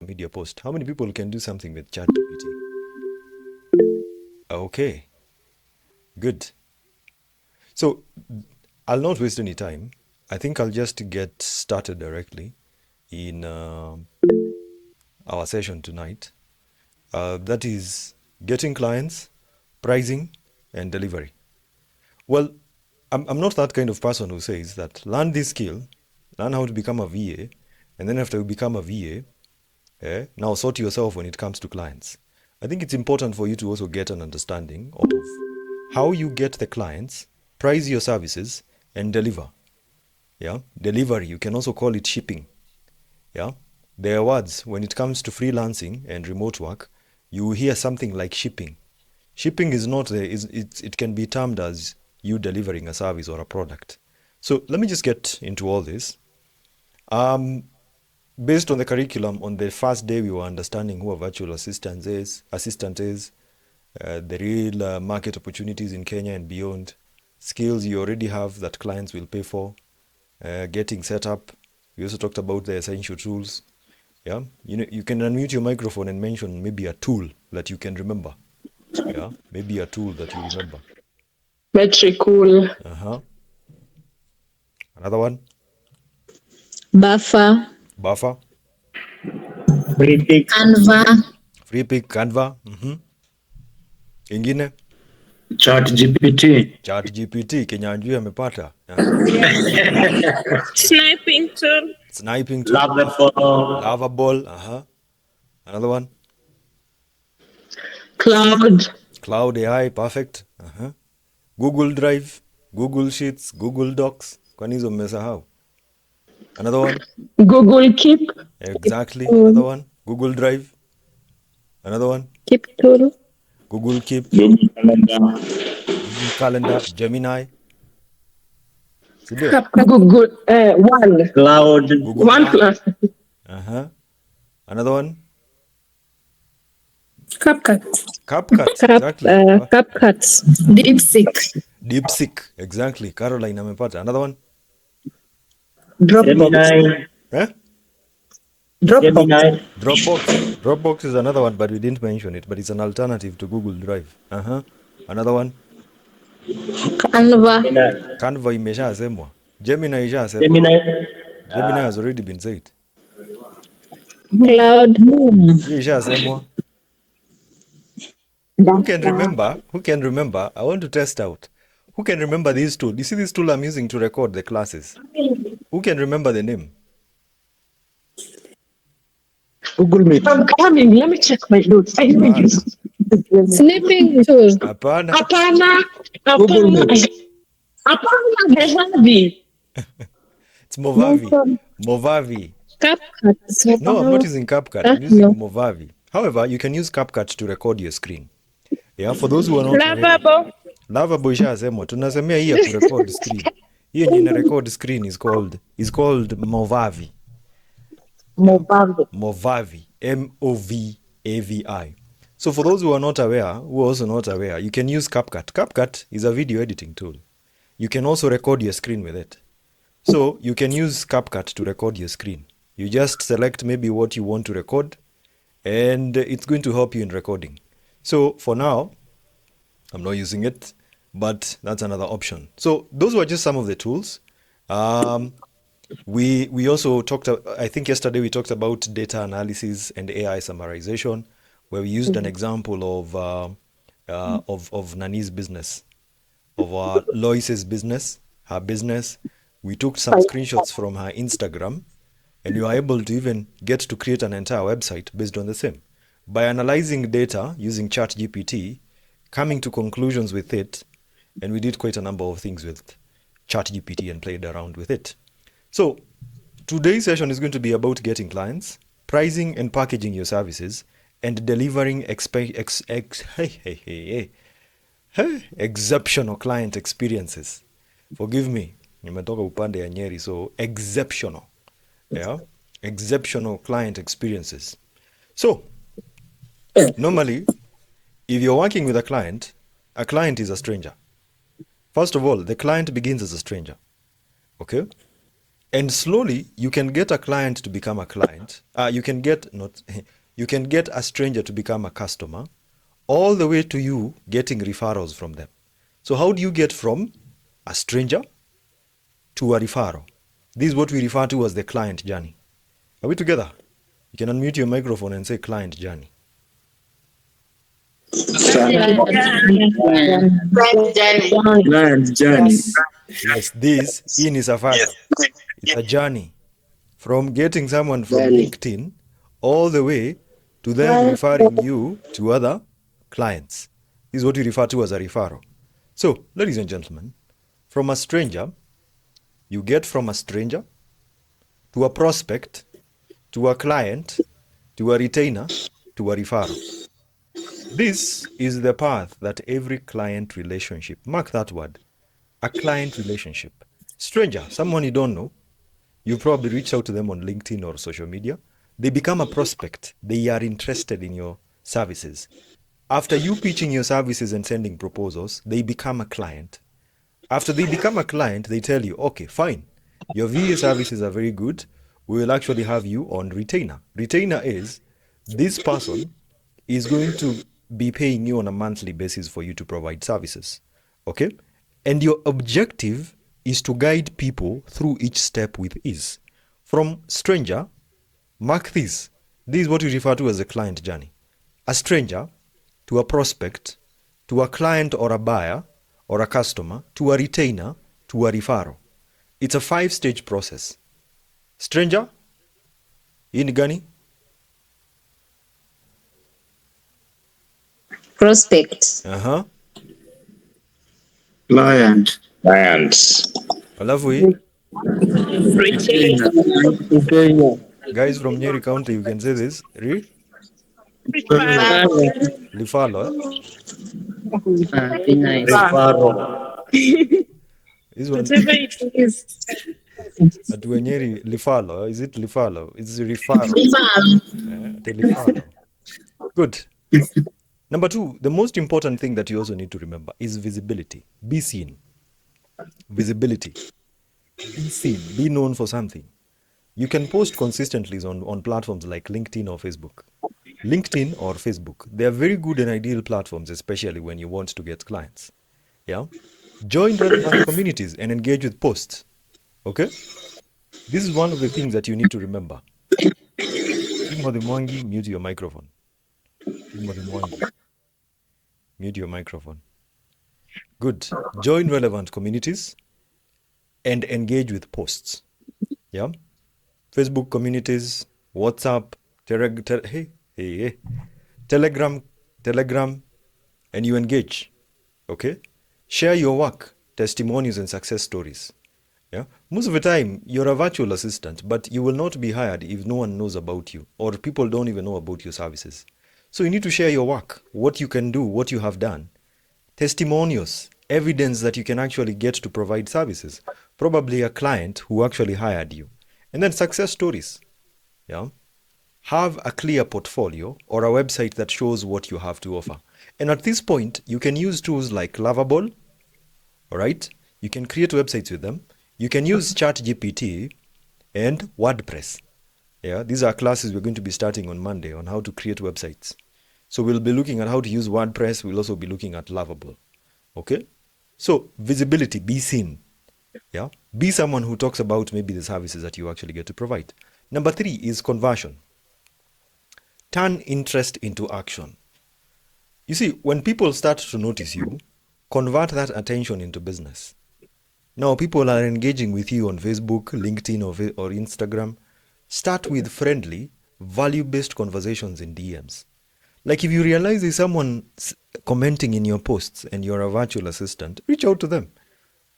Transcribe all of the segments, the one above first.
media post. How many people can do something with ChatGPT? Okay, good. So I'll not waste any time. I think I'll just get started directly in our session tonight. That is getting clients, pricing, and delivery. Well, I'm not that kind of person who says that learn this skill, learn how to become a VA, and then after you become a VA, now sort yourself when it comes to clients. I think it's important for you to also get an understanding of how you get the clients, price your services, and deliver. Yeah, delivery. You can also call it shipping. Yeah, there are words when it comes to freelancing and remote work. You hear something like shipping. Shipping is not the, it can be termed as you delivering a service or a product. So let me just get into all this. Based on the curriculum, on the first day, we were understanding who a virtual assistant is, the real market opportunities in Kenya and beyond, skills you already have that clients will pay for, getting set up. We also talked about the essential tools. Yeah, you can unmute your microphone and mention maybe a tool that you can remember. Yeah, maybe a tool that you remember. Metricool. Another one. Buffer. Free pick. Canva. Ingine. ChatGPT. Kinyanjui amepata. Sniping tool. Lovable. Another one. Cloud AI. Perfect. Google Drive, Google Sheets, Google Docs. Kwani hizo mmesahau? Another one. Google Keep. Exactly. Another one. Google Drive. Another one. Keep tool. Google Keep. Google Calendar. Gemini. Google One. Cloud. Google OnePlus. Another one. CapCut. Exactly. CapCut. DeepSeek. Exactly. Caroline amepata. Another one. Dropbox is another one, but we didn't mention it, but it's an alternative to Google Drive. Another one. Canva imeshasemwa. Gemini ishasemwa. Gemini has already been said. Cloud. Ishasemwa. Who can remember? I want to test out. Who can remember this tool? You see this tool I'm using to record the classes? Who can remember the name? Google Meet. I'm coming. Let me check my notes. Snipping tool. Hapana. Google Meet. It's Movavi. CapCut. No, I'm not using CapCut. I'm using Movavi. However, you can use CapCut to record your screen. Yeah, for those who are not aware. Lavabo ishasemwa. Tunasemea hii ya kurecord screen. Hii yenye ina record screen is called Movavi. Movavi. Movavi. So for those who are also not aware, you can use CapCut. CapCut is a video editing tool. You can also record your screen with it. So you can use CapCut to record your screen. You just select maybe what you want to record, and it's going to help you in recording. So for now, I'm not using it, but that's another option. So those were just some of the tools. We also talked, I think yesterday we talked about data analysis and AI summarization, where we used an example of Nani's business, of Lois's business, her business. We took some screenshots from her Instagram, and you are able to even get to create an entire website based on the same. By analyzing data using ChatGPT, coming to conclusions with it, and we did quite a number of things with ChatGPT and played around with it. So today's session is going to be about getting clients, pricing and packaging your services, and delivering exceptional client experiences. Forgive me, nimetoka upande ya Nyeri, so exceptional. Yeah, exceptional client experiences. So normally, if you're working with a client is a stranger. First of all, the client begins as a stranger. Okay? And slowly you can get a client to become a client. You can get not you can get a stranger to become a customer, all the way to you getting referrals from them. So how do you get from a stranger to a referral? This is what we refer to as the client journey. Are we together? You can unmute your microphone and say client journey. Client journey. Yes, this in is a safari. It's a journey from getting someone from LinkedIn all the way to them referring you to other clients. This is what we refer to as a referral. So, ladies and gentlemen, from a stranger, you get from a stranger to a prospect, to a client, to a retainer, to a referral. This is the path that every client relationship, mark that word, a client relationship. Stranger, someone you don't know, you probably reach out to them on LinkedIn or social media. They become a prospect. They are interested in your services. After you pitching your services and sending proposals, they become a client. After they become a client, they tell you, okay, fine, your VA services are very good. We will actually have you on retainer. Retainer is this person is going to be paying you on a monthly basis for you to provide services. Okay? And your objective is to guide people through each step with ease. From stranger, mark this. This is what we refer to as a client journey. A stranger to a prospect, to a client or a buyer or a customer, to a retainer, to a referral. It's a 5-stage process. Stranger, hii ni gani? Prospect. Client. Alafu hii, Retainer. guys from Nyeri County, you can say this. Lifalo, eh? Be nice. This one, Whatever it is. at Nyeri, Lifalo. Is it Lifalo? It's Rifaro. Lifalo. Good. Number 2, the most important thing that you also need to remember is visibility. Be seen. Visibility. Be seen. Be known for something. You can post consistently on platforms like LinkedIn or Facebook. LinkedIn or Facebook, they are very good and ideal platforms, especially when you want to get clients. Yeah? Join relevant communities and engage with posts. Okay? This is one of the things that you need to remember. Timothy Mwangi, mute your microphone. Timothy Mwangi, mute your microphone. Good. Join relevant communities and engage with posts. Yeah? Facebook communities, WhatsApp, Telegram, and you engage. Okay? Share your work, testimonials, and success stories. Yeah? Most of the time, you're a virtual assistant, but you will not be hired if no one knows about you or people don't even know about your services. So you need to share your work, what you can do, what you have done, testimonials, evidence that you can actually get to provide services, probably a client who actually hired you, and then success stories. Yeah? Have a clear portfolio or a website that shows what you have to offer. And at this point, you can use tools like Lovable, all right? You can create websites with them. You can use ChatGPT and WordPress. Yeah, these are classes we're going to be starting on Monday on how to create websites. So we'll be looking at how to use WordPress. We'll also be looking at Lovable. Okay? So visibility, be seen. Yeah? Be someone who talks about maybe the services that you actually get to provide. Number 3 is conversion. Turn interest into action. You see, when people start to notice you, convert that attention into business. Now people are engaging with you on Facebook, LinkedIn, or Instagram. Start with friendly, value-based conversations in DMs. Like if you realize there's someone commenting in your posts and you're a virtual assistant, reach out to them.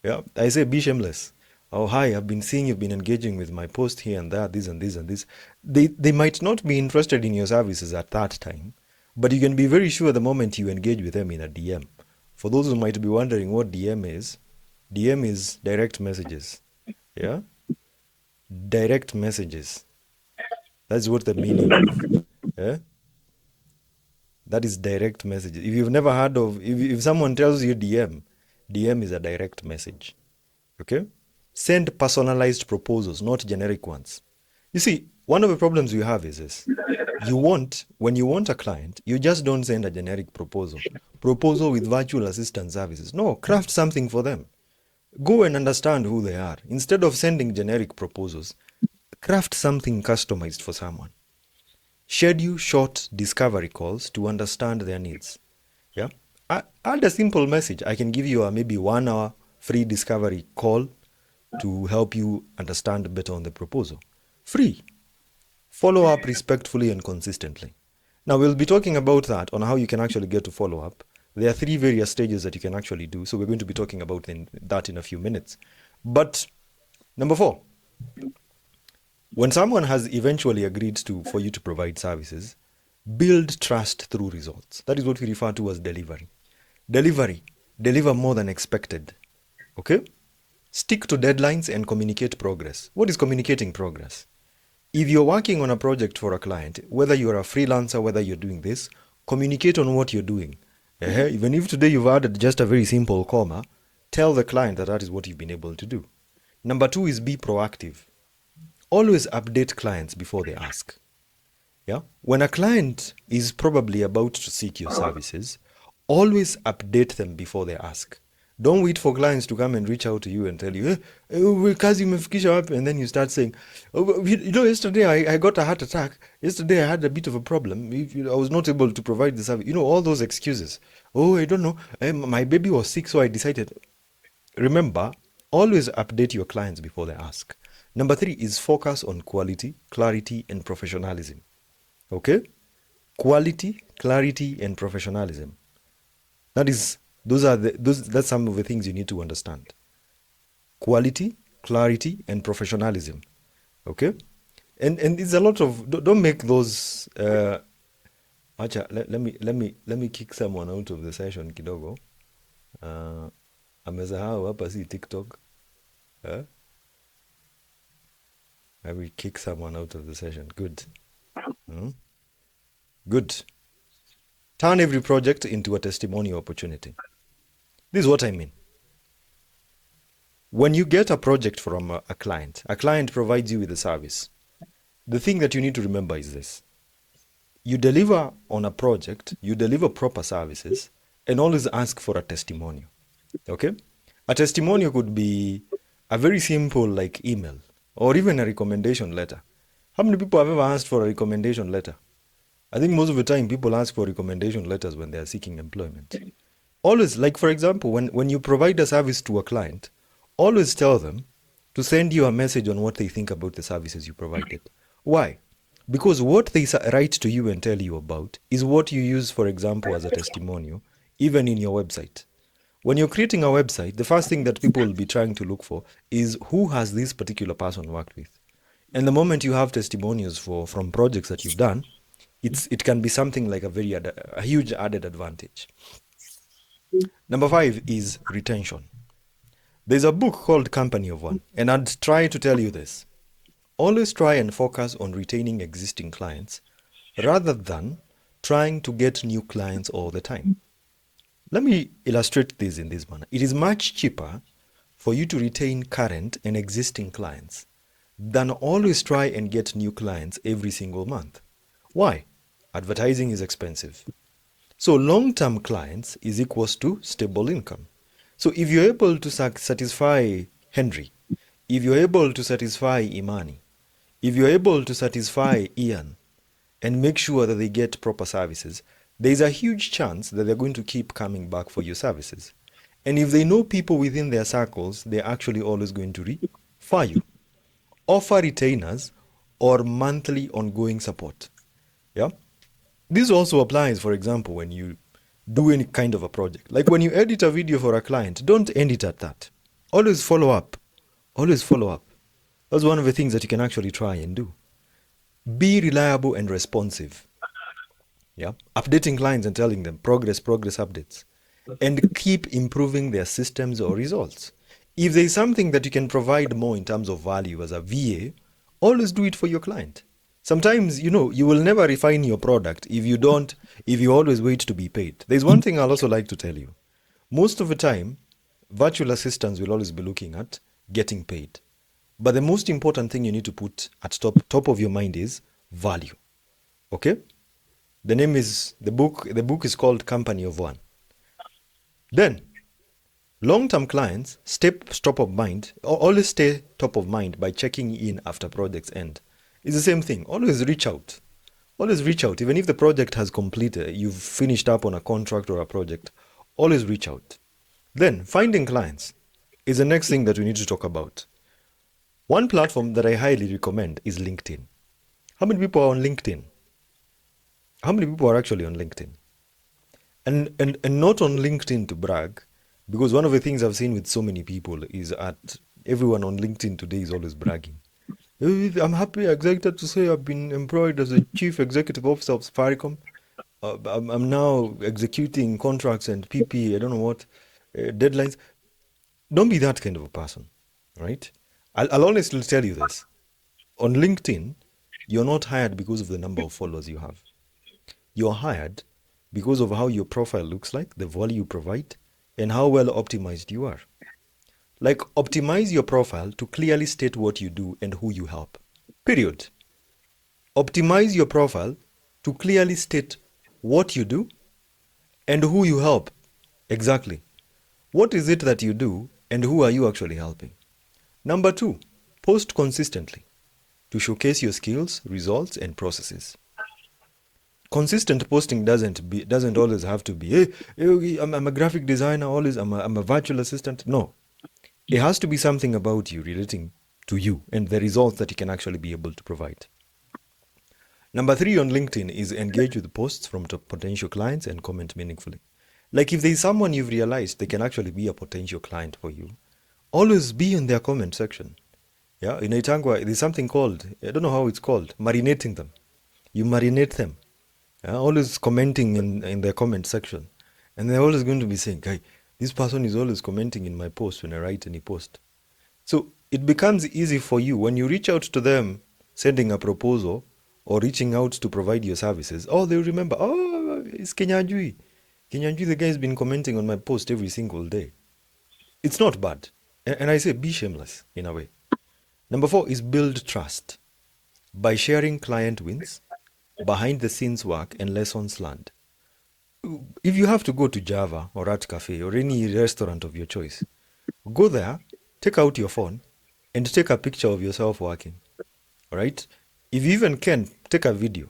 Yeah, I say be shameless. Oh, hi, I've been seeing you've been engaging with my post here and there, this and this and this. They might not be interested in your services at that time, but you can be very sure the moment you engage with them in a DM. For those who might be wondering what DM is direct messages. Yeah? Direct messages. That's what the meaning of. Yeah? That is direct messages. If you've never heard of, if someone tells you DM is a direct message. Okay? Send personalized proposals, not generic ones. You see, one of the problems you have is this. When you want a client, you just don't send a generic proposal with virtual assistant services. No, craft something for them. Go and understand who they are. Instead of sending generic proposals, craft something customized for someone. Schedule short discovery calls to understand their needs. Yeah. Add a simple message. I can give you a maybe 1 hour free discovery call to help you understand better on the proposal. Free. Follow up respectfully and consistently. Now we'll be talking about that on how you can actually get to follow up. There are 3 various stages that you can actually do. So we're going to be talking about that in a few minutes. But number 4, when someone has eventually agreed for you to provide services, build trust through results. That is what we refer to as delivery. Deliver more than expected. Okay? Stick to deadlines and communicate progress. What is communicating progress? If you're working on a project for a client, whether you're a freelancer, whether you're doing this, communicate on what you're doing. Even if today you've added just a very simple comma, tell the client that is what you've been able to do. Number 2 is be proactive. Always update clients before they ask. Yeah? When a client is probably about to seek your services, always update them before they ask. Don't wait for clients to come and reach out to you and tell you, kazi umefikisha wapi? And then you start saying, yesterday I got a heart attack. Yesterday I had a bit of a problem. I was not able to provide the service. All those excuses. I don't know. My baby was sick, so I decided. Remember, always update your clients before they ask. Number 3 is focus on quality, clarity, and professionalism. Okay? Quality, clarity, and professionalism. That's some of the things you need to understand. Quality, clarity, and professionalism. Okay? And it's a lot of, don't make those, let me kick someone out of the session kidogo. Amesahau hapa si TikTok. I will kick someone out of the session. Good. Good. Turn every project into a testimonial opportunity. This is what I mean. When you get a project from a client provides you with a service. The thing that you need to remember is this. You deliver on a project, you deliver proper services, and always ask for a testimonial. Okay? A testimonial could be a very simple like email or even a recommendation letter. How many people have ever asked for a recommendation letter? I think most of the time people ask for recommendation letters when they are seeking employment. Always, like for example, when you provide a service to a client, always tell them to send you a message on what they think about the services you provided. Why? Because what they write to you and tell you about is what you use, for example, as a testimonial, even in your website. When you're creating a website, the first thing that people will be trying to look for is who has this particular person worked with. And the moment you have testimonials from projects that you've done, it can be something like a huge added advantage. Number 5 is retention. There's a book called Company of One, and I'd try to tell you this. Always try and focus on retaining existing clients rather than trying to get new clients all the time. Let me illustrate this in this manner. It is much cheaper for you to retain current and existing clients than always try and get new clients every single month. Why? Advertising is expensive. So long-term clients is equals to stable income. So if you're able to satisfy Henry, if you're able to satisfy Imani, if you're able to satisfy Ian and make sure that they get proper services, there's a huge chance that they're going to keep coming back for your services. And if they know people within their circles, they're actually always going to refer you. Offer retainers or monthly ongoing support. Yeah? This also applies, for example, when you do any kind of a project. Like when you edit a video for a client, don't end it at that. Always follow up. Always follow up. That's one of the things that you can actually try and do. Be reliable and responsive. Yeah, updating clients and telling them progress updates. And keep improving their systems or results. If there's something that you can provide more in terms of value as a VA, always do it for your client. Sometimes, you will never refine your product if you always wait to be paid. There's one thing I'll also like to tell you. Most of the time, virtual assistants will always be looking at getting paid. But the most important thing you need to put at top of your mind is value. Okay? The name is the book is called Company of One. Then long-term clients top of mind, always stay top of mind by checking in after projects end. It's the same thing. Always reach out. Always reach out. Even if the project has completed, you've finished up on a contract or a project, always reach out. Then finding clients is the next thing that we need to talk about. One platform that I highly recommend is LinkedIn. How many people are on LinkedIn? How many people are actually on LinkedIn? And not on LinkedIn to brag, because one of the things I've seen with so many people is that everyone on LinkedIn today is always bragging. I'm happy, excited to say I've been employed as a chief executive officer of Safaricom. I'm now executing contracts and PP, I don't know what, deadlines. Don't be that kind of a person, right? I'll honestly tell you this. On LinkedIn, you're not hired because of the number of followers you have. You're hired because of how your profile looks like, the value you provide, and how well optimized you are. Like, optimize your profile to clearly state what you do and who you help. Period. Optimize your profile to clearly state what you do and who you help. Exactly. What is it that you do and who are you actually helping? Number 2, post consistently to showcase your skills, results, and processes. Consistent posting doesn't always have to be, hey, I'm a graphic designer, always I'm a virtual assistant. No. It has to be something about you relating to you and the results that you can actually be able to provide. Number 3 on LinkedIn is engage with posts from potential clients and comment meaningfully. Like, if there's someone you've realized they can actually be a potential client for you, always be in their comment section. Yeah, in Itangwa, there's something called, I don't know how it's called, marinating them. You marinate them. Yeah, always commenting in their comment section. And they're always going to be saying, hey, this person is always commenting in my post when I write any post. So it becomes easy for you when you reach out to them, sending a proposal or reaching out to provide your services. Oh, they'll remember, oh, it's Kenyanjui. Kenyanjui, the guy has been commenting on my post every single day. It's not bad. And I say be shameless in a way. Number 4 is build trust by sharing client wins, behind the scenes work, and lessons learned. If you have to go to Java or Art Cafe or any restaurant of your choice, go there, take out your phone, and take a picture of yourself working. All right? If you even can, take a video.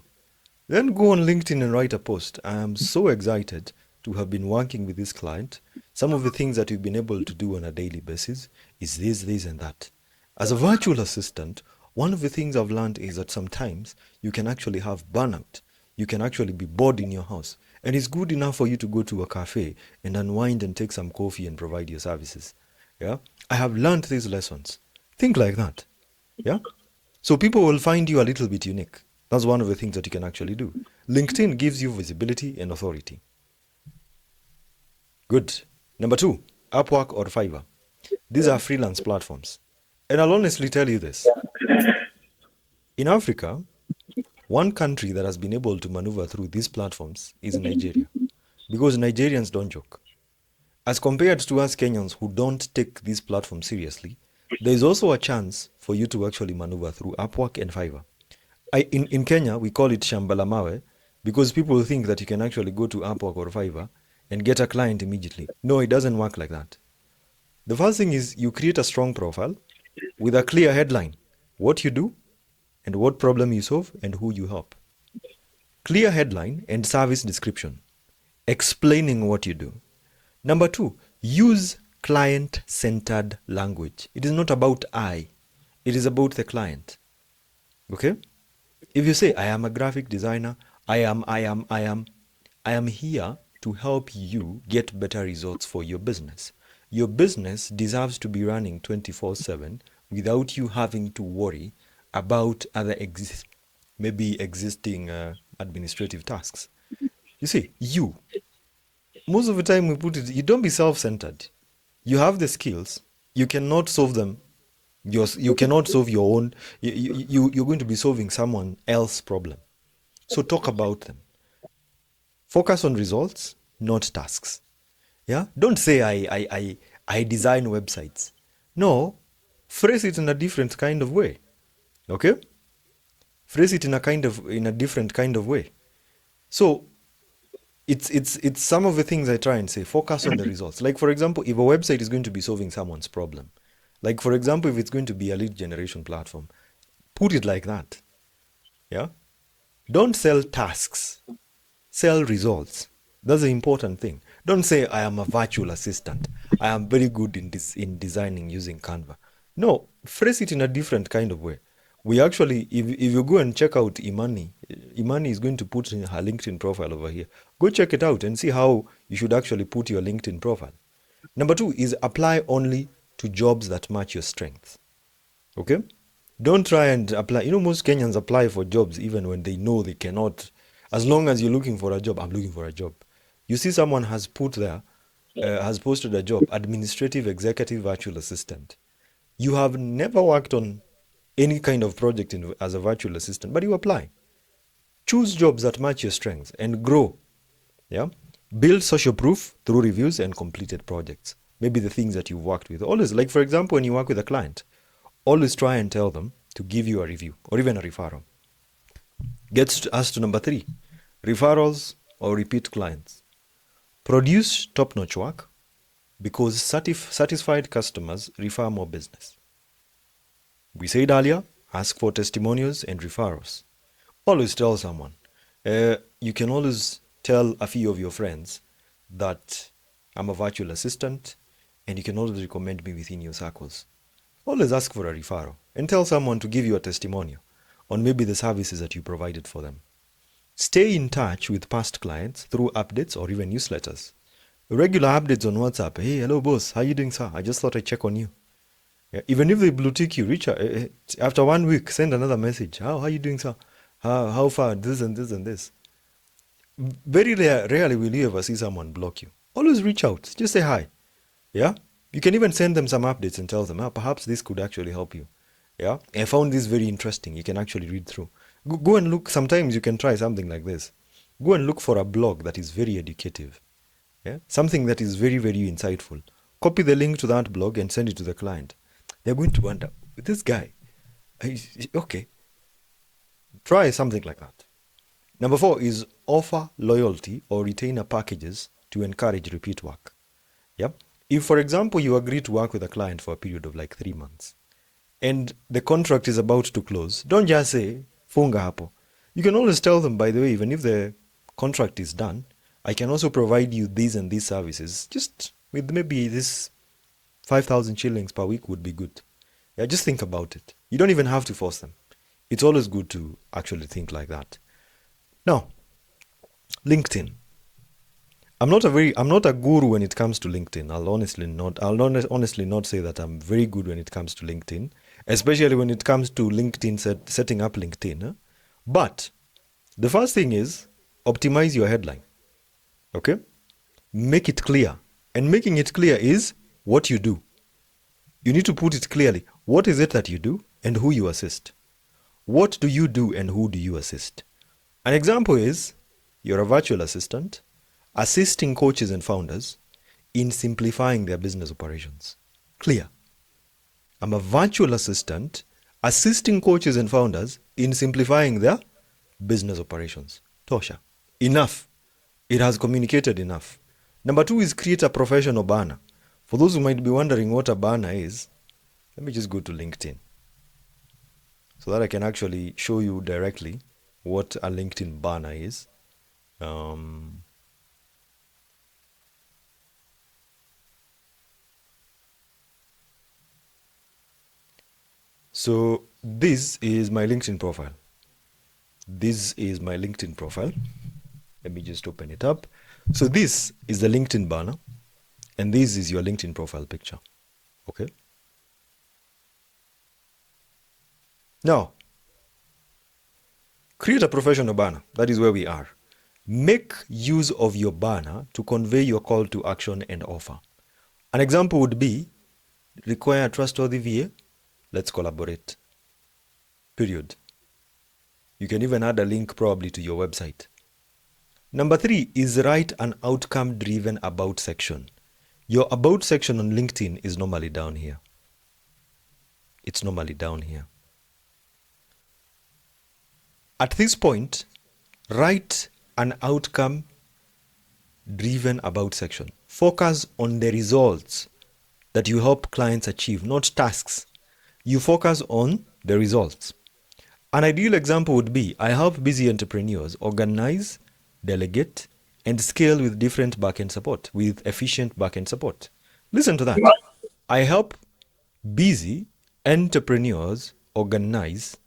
Then go on LinkedIn and write a post. I am so excited to have been working with this client. Some of the things that we've been able to do on a daily basis is this, and that. As a virtual assistant, one of the things I've learned is that sometimes you can actually have burnout. You can actually be bored in your house. And it's good enough for you to go to a cafe and unwind and take some coffee and provide your services. Yeah? I have learned these lessons. Think like that. Yeah? So people will find you a little bit unique. That's one of the things that you can actually do. LinkedIn gives you visibility and authority. Good. Number 2, Upwork or Fiverr. These are freelance platforms. And I'll honestly tell you this. In Africa, one country that has been able to maneuver through these platforms is Nigeria. Because Nigerians don't joke. As compared to us Kenyans who don't take these platforms seriously, there is also a chance for you to actually maneuver through Upwork and Fiverr. In Kenya, we call it Shambalamawe because people think that you can actually go to Upwork or Fiverr and get a client immediately. No, it doesn't work like that. The first thing is you create a strong profile with a clear headline, what you do and what problem you solve and who you help. Clear headline and service description, explaining what you do. Number 2, use client-centered language. It is not about I, it is about the client. Okay? If you say, I am a graphic designer, I am here to help you get better results for your business. Your business deserves to be running 24/7 without you having to worry about other existing administrative tasks. You see, most of the time we put it, you don't be self-centered. You have the skills, you cannot solve them. You cannot solve your own, you're going to be solving someone else's problem. So talk about them. Focus on results, not tasks. Yeah? Don't say I design websites. No, phrase it in a different kind of way. Okay? Phrase it in a different kind of way. So it's some of the things I try and say. Focus on the results. Like, for example, if a website is going to be solving someone's problem, like, for example, if it's going to be a lead generation platform, put it like that. Yeah? Don't sell tasks, sell results. That's the important thing. Don't say, I am a virtual assistant. I am very good in designing using Canva. No, phrase it in a different kind of way. We actually, if you go and check out Imani is going to put in her LinkedIn profile over here. Go check it out and see how you should actually put your LinkedIn profile. Number 2 is apply only to jobs that match your strengths. Okay? Don't try and apply. You know, most Kenyans apply for jobs even when they know they cannot. As long as you're looking for a job, I'm looking for a job. You see, someone has put there, has posted a job, administrative executive virtual assistant. You have never worked on any kind of project as a virtual assistant, but you apply. Choose jobs that match your strengths and grow. Yeah. Build social proof through reviews and completed projects. Maybe the things that you've worked with. Always, like, for example, when you work with a client, always try and tell them to give you a review or even a referral. Gets us to number 3, referrals or repeat clients. Produce top-notch work because satisfied customers refer more business. We said earlier, ask for testimonials and referrals. Always tell someone. You can always tell a few of your friends that I'm a virtual assistant, and you can always recommend me within your circles. Always ask for a referral and tell someone to give you a testimonial on maybe the services that you provided for them. Stay in touch with past clients through updates or even newsletters. Regular updates on WhatsApp. Hey, hello boss, how you doing, sir? I just thought I'd check on you. Yeah, even if they blue tick you, reach out. After 1 week, send another message. How are you doing, sir? How far? This and this and this. Very rarely will you ever see someone block you. Always reach out. Just say hi. Yeah? You can even send them some updates and tell them, perhaps this could actually help you. Yeah? I found this very interesting. You can actually read through. Go and look. Sometimes you can try something like this. Go and look for a blog that is very educative. Yeah? Something that is very, very insightful. Copy the link to that blog and send it to the client. They're going to wonder, this guy, okay. Try something like that. Number 4 is offer loyalty or retainer packages to encourage repeat work. Yep. If, for example, you agree to work with a client for a period of like 3 months and the contract is about to close, don't just say, funga hapo. You can always tell them, by the way, even if the contract is done, I can also provide you these and these services, just with maybe this 5,000 shillings per week would be good. Yeah, just think about it. You don't even have to force them. It's always good to actually think like that. Now, LinkedIn. I'm not a guru when it comes to LinkedIn. I'll honestly not say that I'm very good when it comes to LinkedIn, especially when it comes to LinkedIn setting up LinkedIn. But the first thing is optimize your headline. Okay? Make it clear. And making it clear is what you do. You need to put it clearly. What is it that you do and who you assist? What do you do and who do you assist? An example is you're a virtual assistant assisting coaches and founders in simplifying their business operations. Clear. I'm a virtual assistant assisting coaches and founders in simplifying their business operations. Tosha. Enough. It has communicated enough. Number 2 is create a professional banner. For those who might be wondering what a banner is, let me just go to LinkedIn so that I can actually show you directly what a LinkedIn banner is. So this is my LinkedIn profile. This is my LinkedIn profile. Let me just open it up. So this is the LinkedIn banner, and this is your LinkedIn profile picture. Okay. Now, create a professional banner. That is where we are. Make use of your banner to convey your call to action and offer. An example would be, require a trustworthy VA. Let's collaborate. Period. You can even add a link probably to your website. Number 3 is write an outcome-driven about section. Your about section on LinkedIn is normally down here. It's normally down here. At this point, write an outcome driven about section. Focus on the results that you help clients achieve, not tasks. You focus on the results. An ideal example would be, I help busy entrepreneurs organize, delegate, and scale with different backend support, with efficient backend support. Listen to that. I help busy entrepreneurs organize,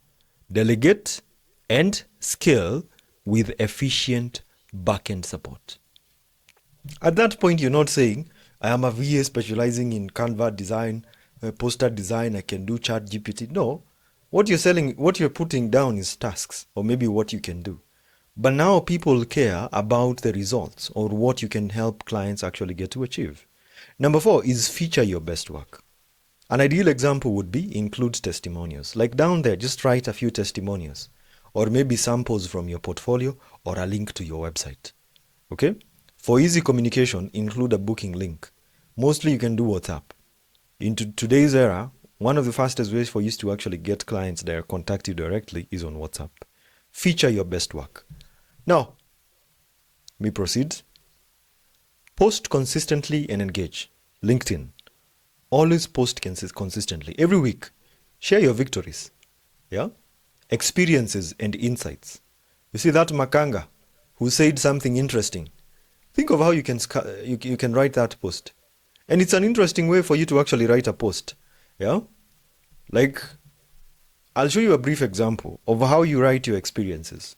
delegate, and scale with efficient backend support. At that point, you're not saying, I am a VA specializing in Canva design, poster design, I can do chat GPT. No, what you're putting down is tasks, or maybe what you can do. But now people care about the results or what you can help clients actually get to achieve. Number 4 is feature your best work. An ideal example would be include testimonials. Like down there, just write a few testimonials, or maybe samples from your portfolio, or a link to your website. Okay? For easy communication, include a booking link. Mostly you can do WhatsApp. In today's era, one of the fastest ways for you to actually get clients that contact you directly is on WhatsApp. Feature your best work. Now, me proceed. Post consistently and engage. LinkedIn. Always post consistently. Every week, share your victories. Yeah? Experiences and insights. You see that Makanga who said something interesting. Think of how you can write that post. And it's an interesting way for you to actually write a post. Yeah? Like, I'll show you a brief example of how you write your experiences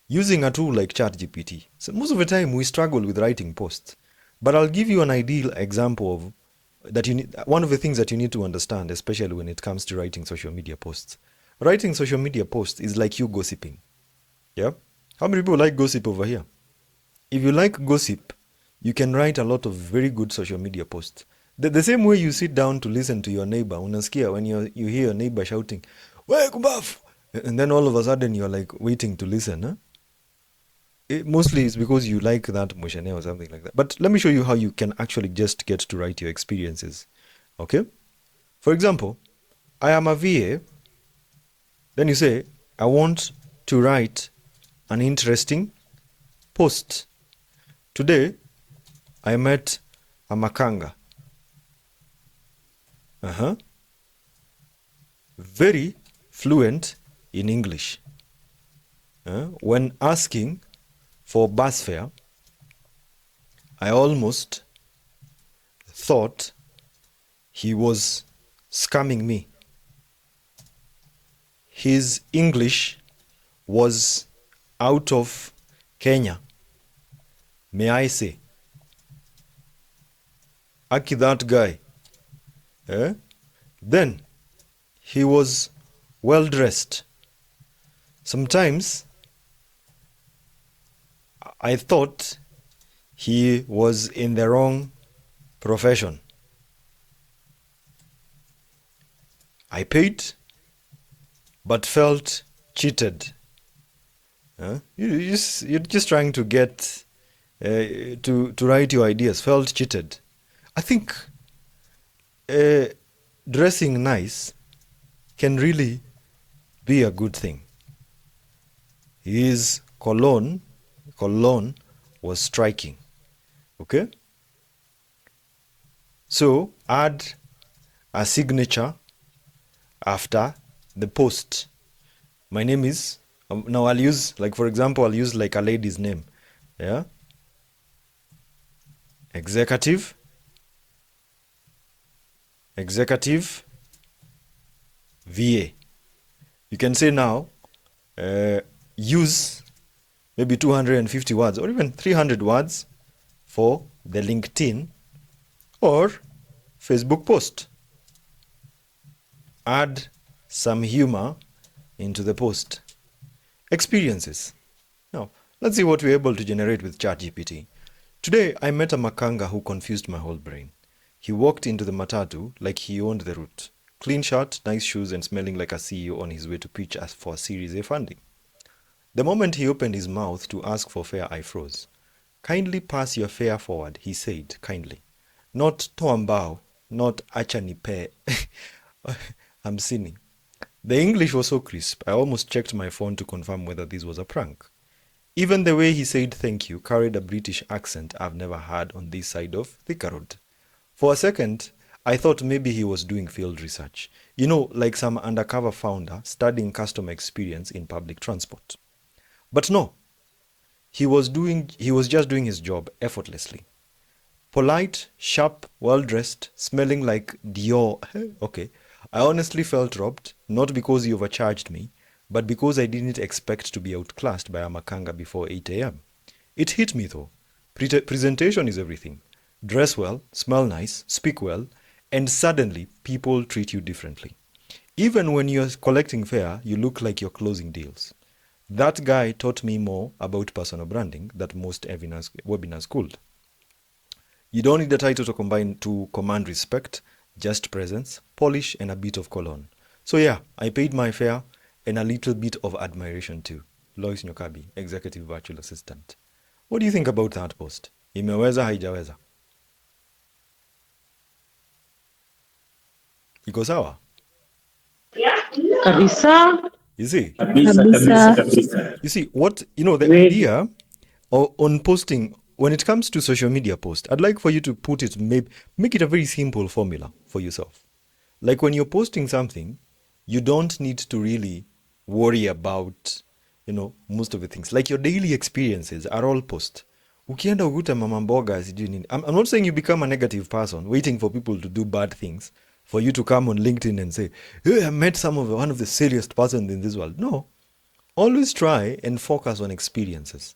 using a tool like ChatGPT. So most of the time we struggle with writing posts, but I'll give you an ideal example of that you need. One of the things that you need to understand, especially when it comes to writing social media posts. Writing social media posts is like you gossiping. Yeah? How many people like gossip over here? If you like gossip, you can write a lot of very good social media posts. The same way you sit down to listen to your neighbor, unasikia when you hear your neighbor shouting, "Wey kumbafu!" And then all of a sudden you're like waiting to listen. Huh? Mostly it's because you like that moshene or something like that. But let me show you how you can actually just get to write your experiences. Okay? For example, I am a VA. Then you say, I want to write an interesting post. Today, I met a Makanga. Very fluent in English. When asking for bus fare, I almost thought he was scamming me. His English was out of Kenya. May I say? Aki, that guy. Then he was well dressed. Sometimes I thought he was in the wrong profession. I paid, but felt cheated. You're just trying to get to write your ideas. Felt cheated. I think dressing nice can really be a good thing. His cologne was striking. Okay? So add a signature after the post. My name is, now I'll use, like for example, I'll use like a lady's name. Yeah? Executive VA. You can say now, use maybe 250 words or even 300 words for the LinkedIn or Facebook post. Add some humor into the post. Experiences. Now, let's see what we're able to generate with ChatGPT. Today, I met a Makanga who confused my whole brain. He walked into the matatu like he owned the route. Clean shirt, nice shoes, and smelling like a CEO on his way to pitch us for Series A funding. The moment he opened his mouth to ask for fare, I froze. Kindly pass your fare forward, he said kindly. Not toambao, not acha nipe. hamsini. The English was so crisp, I almost checked my phone to confirm whether this was a prank. Even the way he said thank you carried a British accent I've never had on this side of Thika Road. For a second, I thought maybe he was doing field research. You know, like some undercover founder studying customer experience in public transport. But no, he was just doing his job effortlessly. Polite, sharp, well-dressed, smelling like Dior. Okay. I honestly felt robbed, not because he overcharged me, but because I didn't expect to be outclassed by a Makanga before 8 a.m. It hit me though. Presentation is everything. Dress well, smell nice, speak well, and suddenly people treat you differently. Even when you're collecting fare, you look like you're closing deals. That guy taught me more about personal branding than most webinars could. You don't need a title to command respect, just presence, polish, and a bit of cologne. So yeah, I paid my fare and a little bit of admiration too. Lois Nyokabi, Executive Virtual Assistant. What do you think about that post? Imeweza haijaweza? Iko sawa? Kabisa. You see? Kabisa. You see, the Very. idea on posting, when it comes to social media post, I'd like for you to put it, make it a very simple formula for yourself. Like when you're posting something, you don't need to really worry about, most of the things. Like your daily experiences are all post. Ukienda ukuta mama mboga sijui nini. I'm not saying you become a negative person, waiting for people to do bad things, for you to come on LinkedIn and say, hey, I met one of the silliest persons in this world. No. Always try and focus on experiences.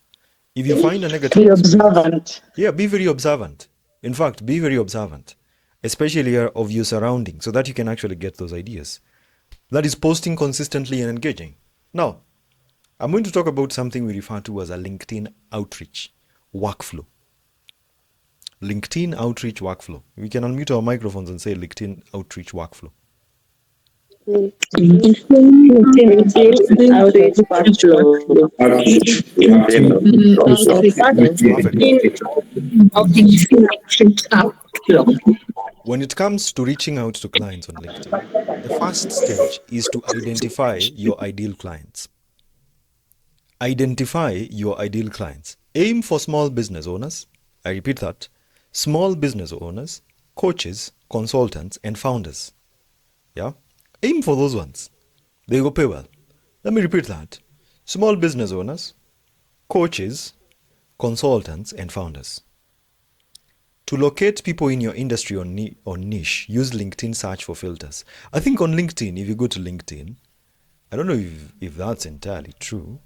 If you find a negative Be experience, observant. yeah, be very observant. In fact, be very observant, especially of your surroundings, so that you can actually get those ideas. That is posting consistently and engaging. Now, I'm going to talk about something we refer to as a LinkedIn outreach workflow. LinkedIn outreach workflow. We can unmute our microphones and say LinkedIn outreach workflow. When it comes to reaching out to clients on LinkedIn, the first stage is to identify your ideal clients. Identify your ideal clients. Aim for small business owners. I repeat that. Small business owners, coaches, consultants, and founders. Yeah? Aim for those ones. They will pay well. Let me repeat that. Small business owners, coaches, consultants, and founders. To locate people in your industry or niche, use LinkedIn search for filters. I think on LinkedIn, if you go to LinkedIn, I don't know if that's entirely true,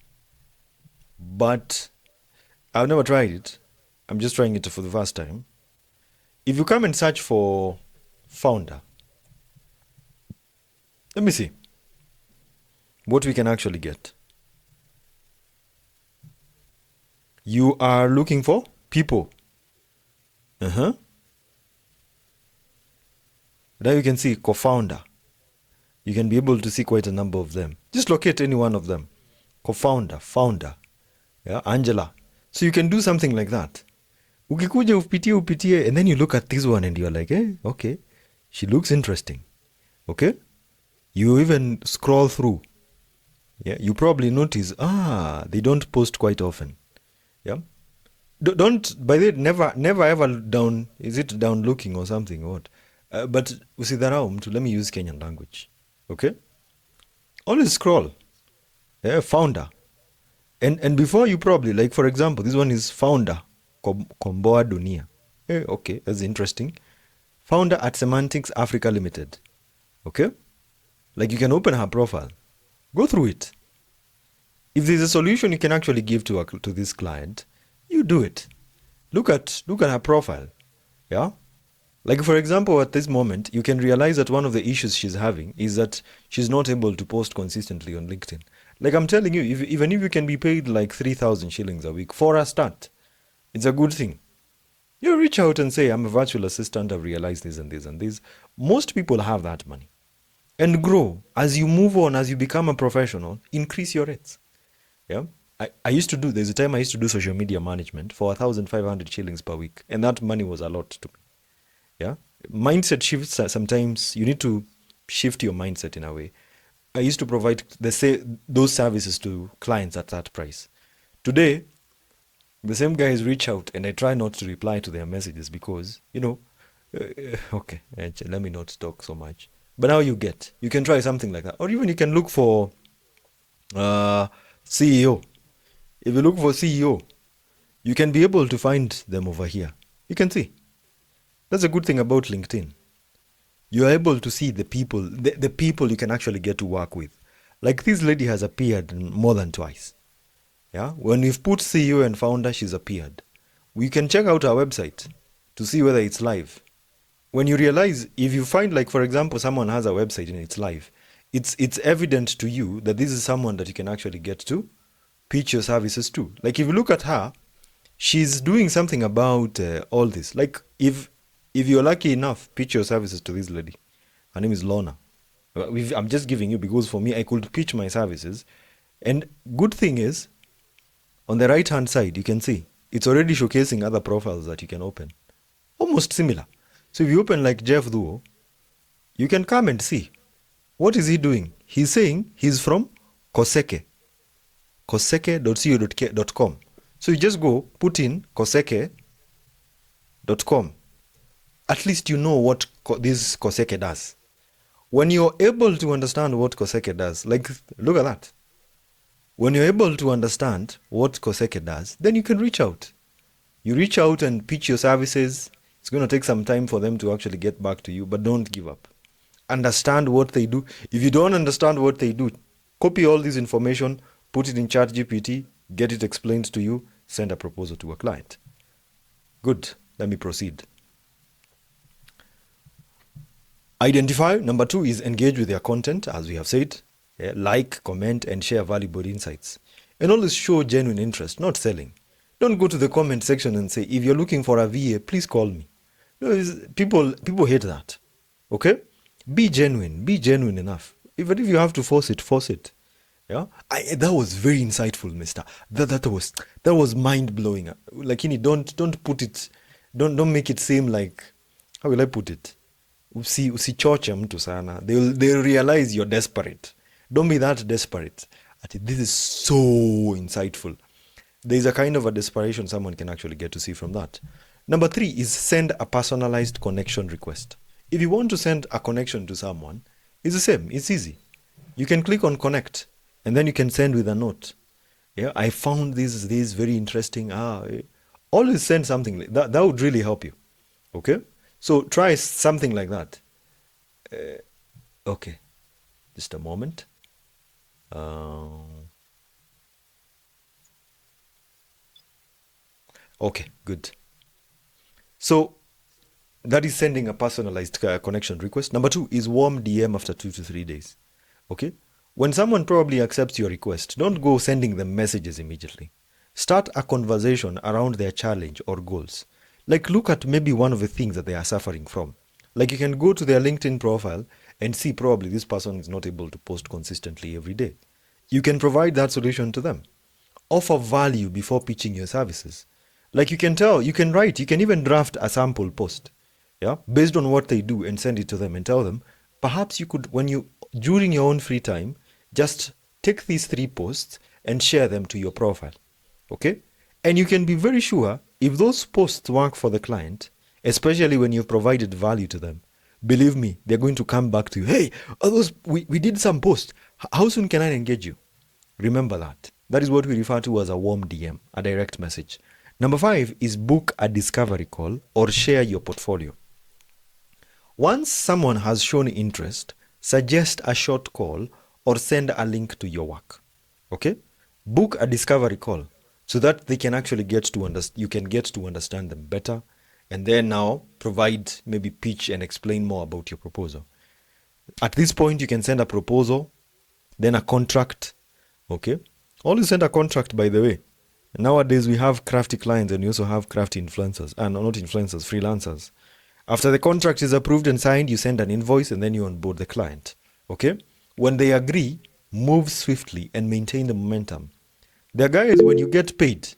but I've never tried it. I'm just trying it for the first time. If you come and search for founder, let me see what we can actually get. You are looking for people. Now you can see co-founder. You can be able to see quite a number of them. Just locate any one of them. Co-founder, founder, yeah, Angela. So you can do something like that. Ukikuja upitie, and then you look at this one and you're like, hey, okay, she looks interesting. Okay? You even scroll through. Yeah, you probably notice, they don't post quite often. Yeah. Don't, by the way, never ever down, is it down looking or something or what? But usidharau mtu, let me use Kenyan language. Okay? Always scroll. Yeah, founder. And before you probably, like for example, this one is founder, Komboa Dunia. Okay, that's interesting. Founder at Semantics Africa Limited. Okay? Like you can open her profile. Go through it. If there's a solution you can actually give to this client, you do it. Look at her profile. Yeah? Like for example, at this moment, you can realize that one of the issues she's having is that she's not able to post consistently on LinkedIn. Like I'm telling you, even if you can be paid like 3,000 shillings a week for a start, it's a good thing. You reach out and say, I'm a virtual assistant, I've realized this and this and this. Most people have that money. And grow. As you move on, as you become a professional, increase your rates. Yeah. There's a time I used to do social media management for 1,500 shillings per week. And that money was a lot to me. Yeah. Mindset shifts, sometimes you need to shift your mindset in a way. I used to provide those services to clients at that price. Today, the same guys reach out and I try not to reply to their messages because, okay, let me not talk so much. But now you can try something like that. Or even you can look for CEO. If you look for CEO, you can be able to find them over here. You can see. That's a good thing about LinkedIn. You are able to see the people, the people you can actually get to work with. Like this lady has appeared more than twice. Yeah, when we've put CEO and founder, she's appeared. We can check out our website to see whether it's live. When you realize, if you find, like, for example, someone has a website and it's live, it's evident to you that this is someone that you can actually get to pitch your services to. Like, if you look at her, she's doing something about all this. Like, if you're lucky enough, pitch your services to this lady. Her name is Lorna. I'm just giving you because for me, I could pitch my services. And good thing is, on the right-hand side, you can see it's already showcasing other profiles that you can open. Almost similar. So if you open like Jeff Duo, you can come and see. What is he doing? He's saying he's from Koseke. Koseke.co.com. So you just go, put in koseke.com. At least you know what this Koseke does. When you're able to understand what Koseke does, like, look at that. When you're able to understand what Koseke does, then you can reach out. You reach out and pitch your services. It's going to take some time for them to actually get back to you, but don't give up. Understand what they do. If you don't understand what they do, copy all this information, put it in ChatGPT, get it explained to you, send a proposal to a client. Good. Let me proceed. Identify. Number 2 is engage with their content, as we have said. Yeah, like, comment, and share valuable insights. And always show genuine interest, not selling. Don't go to the comment section and say, if you're looking for a VA, please call me. No, people hate that. Okay? Be genuine enough. Even if you have to force it. Yeah, that was very insightful, Mister. That was mind blowing. Like, don't put it, don't make it seem like, how will I put it? Usichoche mtu sana. They'll realize you're desperate. Don't be that desperate. This is so insightful. There's a kind of a desperation someone can actually get to see from that. Number 3 is send a personalized connection request. If you want to send a connection to someone, it's the same. It's easy. You can click on connect and then you can send with a note. Yeah, I found this very interesting. Always send something. That would really help you. Okay? So try something like that. Okay. Just a moment. Okay, good. So that is sending a personalized connection request. Number 2 is warm DM after 2 to 3 days. Okay? When someone probably accepts your request, don't go sending them messages immediately. Start a conversation around their challenge or goals. Like, look at maybe one of the things that they are suffering from. Like, you can go to their LinkedIn profile and see probably this person is not able to post consistently every day. You can provide that solution to them. Offer value before pitching your services. Like, you can write, you can even draft a sample post, yeah, based on what they do and send it to them and tell them, perhaps you could, during your own free time, just take these 3 posts and share them to your profile. Okay? And you can be very sure if those posts work for the client, especially when you've provided value to them, believe me, they're going to come back to you. Hey, we did some posts. How soon can I engage you? Remember that. That is what we refer to as a warm DM, a direct message. Number 5 is book a discovery call or share your portfolio. Once someone has shown interest, suggest a short call or send a link to your work. Okay? Book a discovery call so that they can actually you can get to understand them better, and then now provide, maybe pitch and explain more about your proposal. At this point, you can send a proposal, then a contract. Okay? Always send a contract, by the way. Nowadays, we have crafty clients and we also have crafty influencers. And not influencers, freelancers. After the contract is approved and signed, you send an invoice and then you onboard the client. Okay? When they agree, move swiftly and maintain the momentum. There are guys, when you get paid,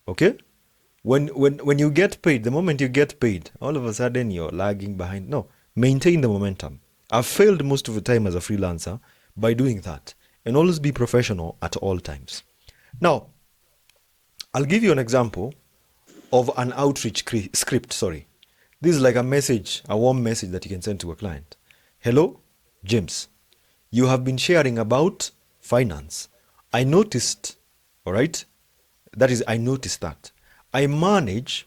okay? When you get paid, the moment you get paid, all of a sudden you're lagging behind. No, maintain the momentum. I've failed most of the time as a freelancer by doing that. And always be professional at all times. Now, I'll give you an example of an outreach script. This is like a message, a warm message that you can send to a client. Hello, James. You have been sharing about finance. I noticed, all right? That is, I noticed that. I manage,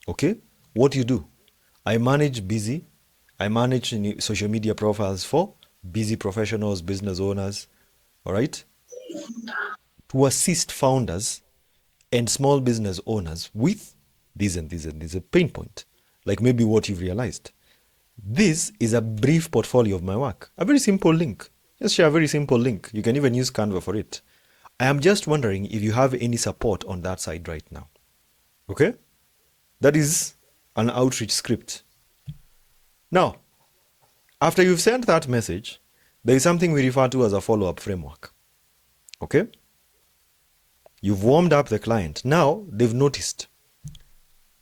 okay, what you do. I manage social media profiles for busy professionals, business owners, all right? To assist founders and small business owners with this and this and this, a pain point, like maybe what you've realized. This is a brief portfolio of my work, a very simple link. Just share a very simple link. You can even use Canva for it. I am just wondering if you have any support on that side right now. Okay? That is an outreach script. Now, after you've sent that message, there is something we refer to as a follow-up framework. Okay? You've warmed up the client. Now, they've noticed.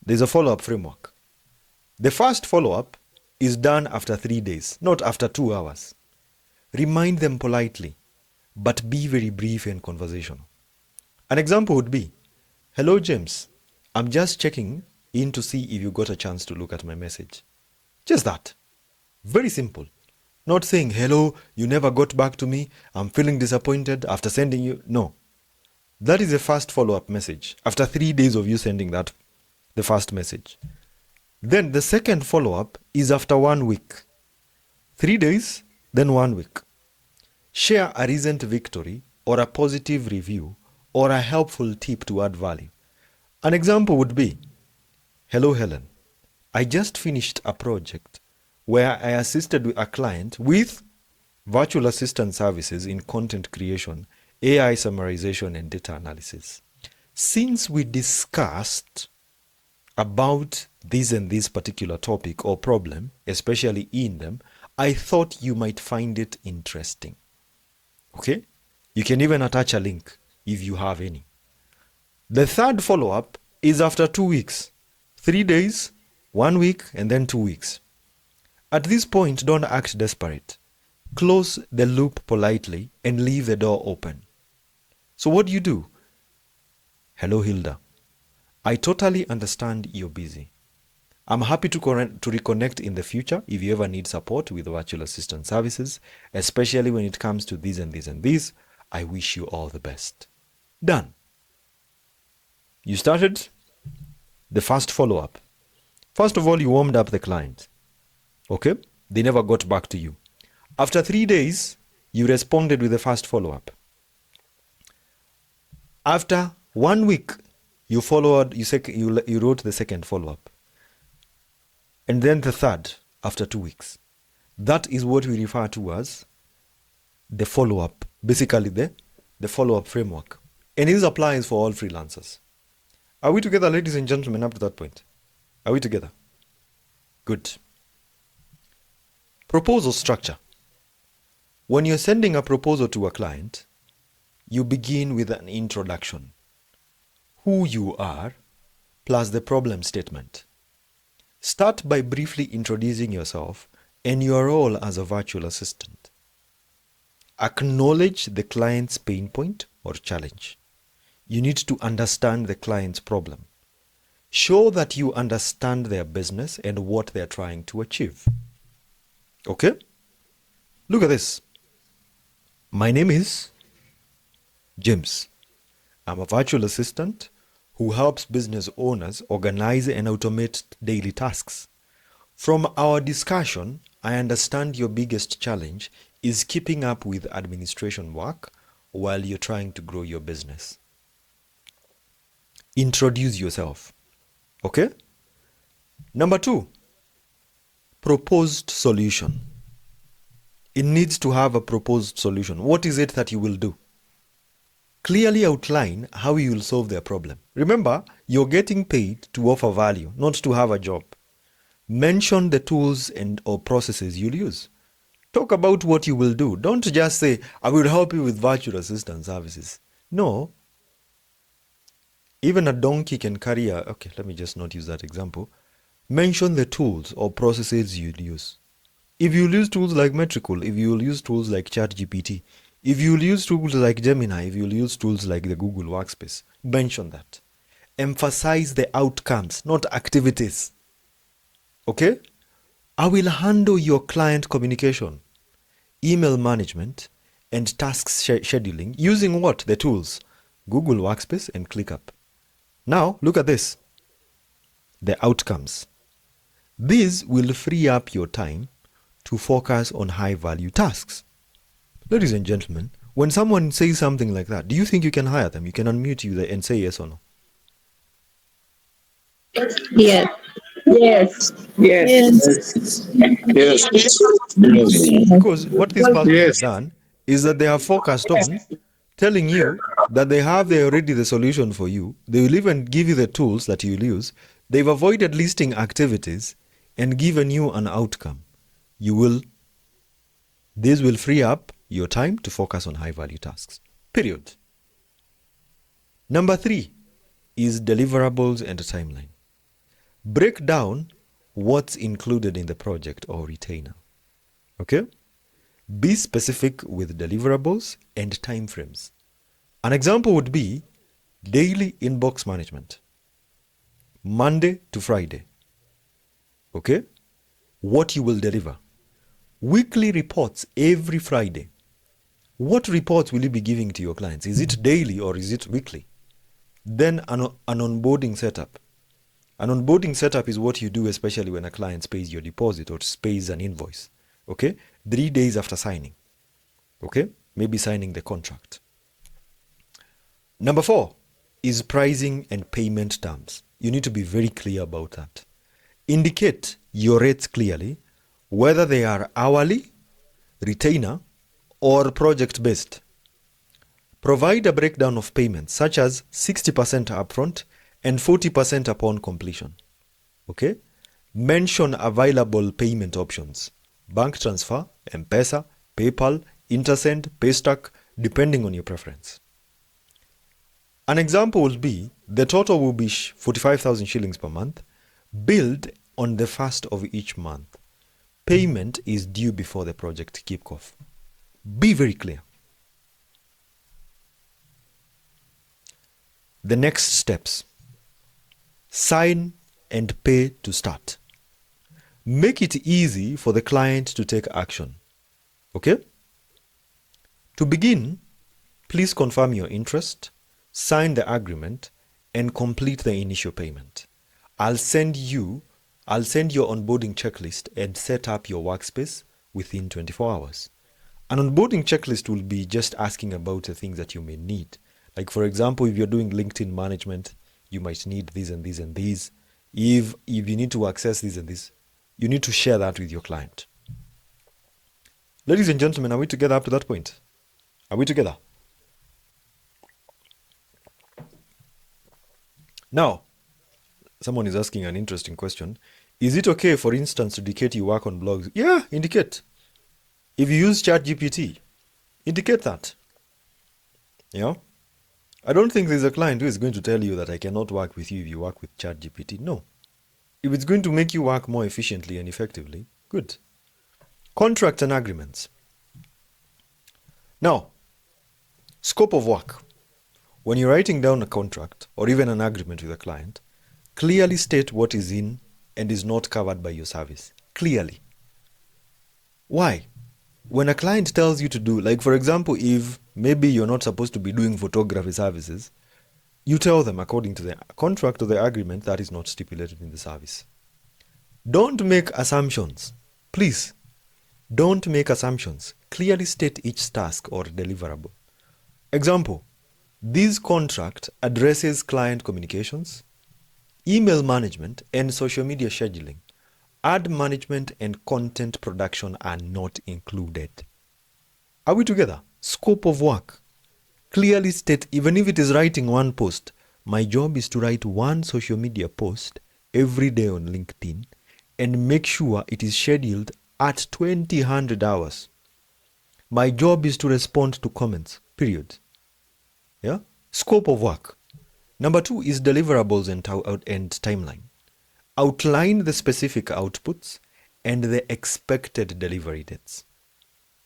There's a follow-up framework. The first follow-up is done after 3 days, not after 2 hours. Remind them politely, but be very brief and conversational. An example would be, hello, James. I'm just checking in to see if you got a chance to look at my message. Just that. Very simple. Not saying, hello, you never got back to me. I'm feeling disappointed after sending you. No. That is the first follow-up message. After 3 days of you sending that, the first message. Then the second follow-up is after 1 week. 3 days, then 1 week. Share a recent victory or a positive review or a helpful tip to add value. An example would be, hello, Helen. I just finished a project where I assisted a client with virtual assistant services in content creation, AI summarization, and data analysis. Since we discussed about this and this particular topic or problem, especially in them, I thought you might find it interesting. Okay? You can even attach a link if you have any. The third follow-up is after 2 weeks. 3 days, 1 week, and then 2 weeks. At this point, don't act desperate. Close the loop politely and leave the door open. So what do you do? Hello, Hilda. I totally understand you're busy. I'm happy to reconnect in the future if you ever need support with virtual assistant services, especially when it comes to this and this and this. I wish you all the best. Done. You started the first follow-up. First of all, you warmed up the client. Okay? They never got back to you. After 3 days, you responded with the first follow-up. After 1 week, you followed, you wrote the second follow-up. And then the third after 2 weeks. That is what we refer to as the follow-up, basically the follow-up framework. And this applies for all freelancers. Are we together, ladies and gentlemen, up to that point? Are we together? Good. Proposal structure. When you're sending a proposal to a client, you begin with an introduction. Who you are, plus the problem statement. Start by briefly introducing yourself and your role as a virtual assistant. Acknowledge the client's pain point or challenge. You need to understand the client's problem. Show that you understand their business and what they're trying to achieve. Okay? Look at this. My name is James. I'm a virtual assistant who helps business owners organize and automate daily tasks. From our discussion, I understand your biggest challenge is keeping up with administration work while you're trying to grow your business. Introduce yourself. Okay? Number 2, proposed solution. It needs to have a proposed solution. What is it that you will do? Clearly outline how you will solve their problem. Remember, you're getting paid to offer value, not to have a job. Mention the tools and or processes you'll use. Talk about what you will do. Don't just say, I will help you with virtual assistant services. No. Even a donkey can carry a... Okay, let me just not use that example. Mention the tools or processes you'd use. If you'll use tools like Metricool, if you'll use tools like ChatGPT, if you'll use tools like Gemini, if you'll use tools like the Google Workspace, mention that. Emphasize the outcomes, not activities. Okay? I will handle your client communication, email management, and tasks scheduling using what? The tools, Google Workspace and ClickUp. Now, look at this. The outcomes. These will free up your time to focus on high-value tasks. Ladies and gentlemen, when someone says something like that, do you think you can hire them? You can unmute you and say yes or no. Yes. Yes. Yes. Yes. Yes. Because what this person has Yes. done is that they have focused on telling you that they have already the solution for you. They will even give you the tools that you'll use. They've avoided listing activities and given you an outcome. This will free up your time to focus on high value tasks. Period. Number 3 is deliverables and a timeline. Break down what's included in the project or retainer. Okay? Be specific with deliverables and timeframes. An example would be daily inbox management, Monday to Friday. Okay? What you will deliver. Weekly reports every Friday. What reports will you be giving to your clients? Is it daily or is it weekly? Then an onboarding setup. An onboarding setup is what you do, especially when a client pays your deposit or pays an invoice. Okay? 3 days after signing. Okay? Maybe signing the contract. Number 4 is pricing and payment terms. You need to be very clear about that. Indicate your rates clearly, whether they are hourly, retainer, or project-based. Provide a breakdown of payments, such as 60% upfront and 40% upon completion. Okay? Mention available payment options. Bank transfer, M-Pesa, PayPal, Intersend, Paystack, depending on your preference. An example will be, the total will be 45,000 shillings per month, billed on the first of each month. Payment is due before the project kickoff. Be very clear. The next steps. Sign and pay to start. Make it easy for the client to take action. Okay? To begin, please confirm your interest, sign the agreement, and complete the initial payment. I'll send your onboarding checklist and set up your workspace within 24 hours. An onboarding checklist will be just asking about the things that you may need. Like, for example, if you're doing LinkedIn management, you might need these and these and these. If you need to access this and this, you need to share that with your client. Ladies and gentlemen, are we together up to that point? Are we together? Now, someone is asking an interesting question. Is it okay, for instance, to indicate you work on blogs? Yeah, indicate. If you use ChatGPT, indicate that. Yeah? I don't think there's a client who is going to tell you that I cannot work with you if you work with ChatGPT. No. If it's going to make you work more efficiently and effectively, good. Contracts and agreements. Now, scope of work. When you're writing down a contract or even an agreement with a client, clearly state what is in and is not covered by your service. Clearly. Why? When a client tells you to do, like for example, if maybe you're not supposed to be doing photography services, you tell them according to the contract or the agreement that is not stipulated in the service. Don't make assumptions. Please, don't make assumptions. Clearly state each task or deliverable. Example, this contract addresses client communications, email management, and social media scheduling. Ad management and content production are not included. Are we together? Scope of work. Clearly state, even if it is writing one post, my job is to write one social media post every day on LinkedIn and make sure it is scheduled at 2000 hours. My job is to respond to comments, period. Yeah? Scope of work. Number 2 is deliverables and timeline. Outline the specific outputs and the expected delivery dates.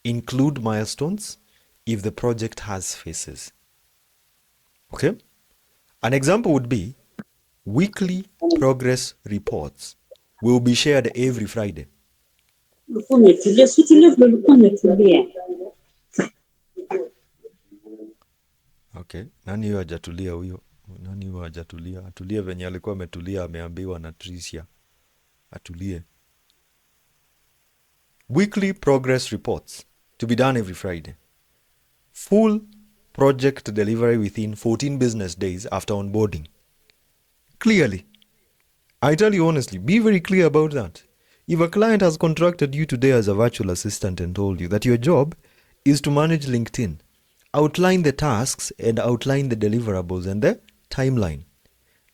Include milestones if the project has phases. Okay? An example would be weekly progress reports will be shared every Friday. Okay, nani huyo hajatulia huyo? Nani huyo hajatulia? Atulie venye alikuwa ametulia, ameambiwa na Tricia. Atulie. Weekly progress reports to be done every Friday. Full project delivery within 14 business days after onboarding. Clearly. I tell you honestly, be very clear about that. If a client has contracted you today as a virtual assistant and told you that your job is to manage LinkedIn, outline the tasks and outline the deliverables and the timeline.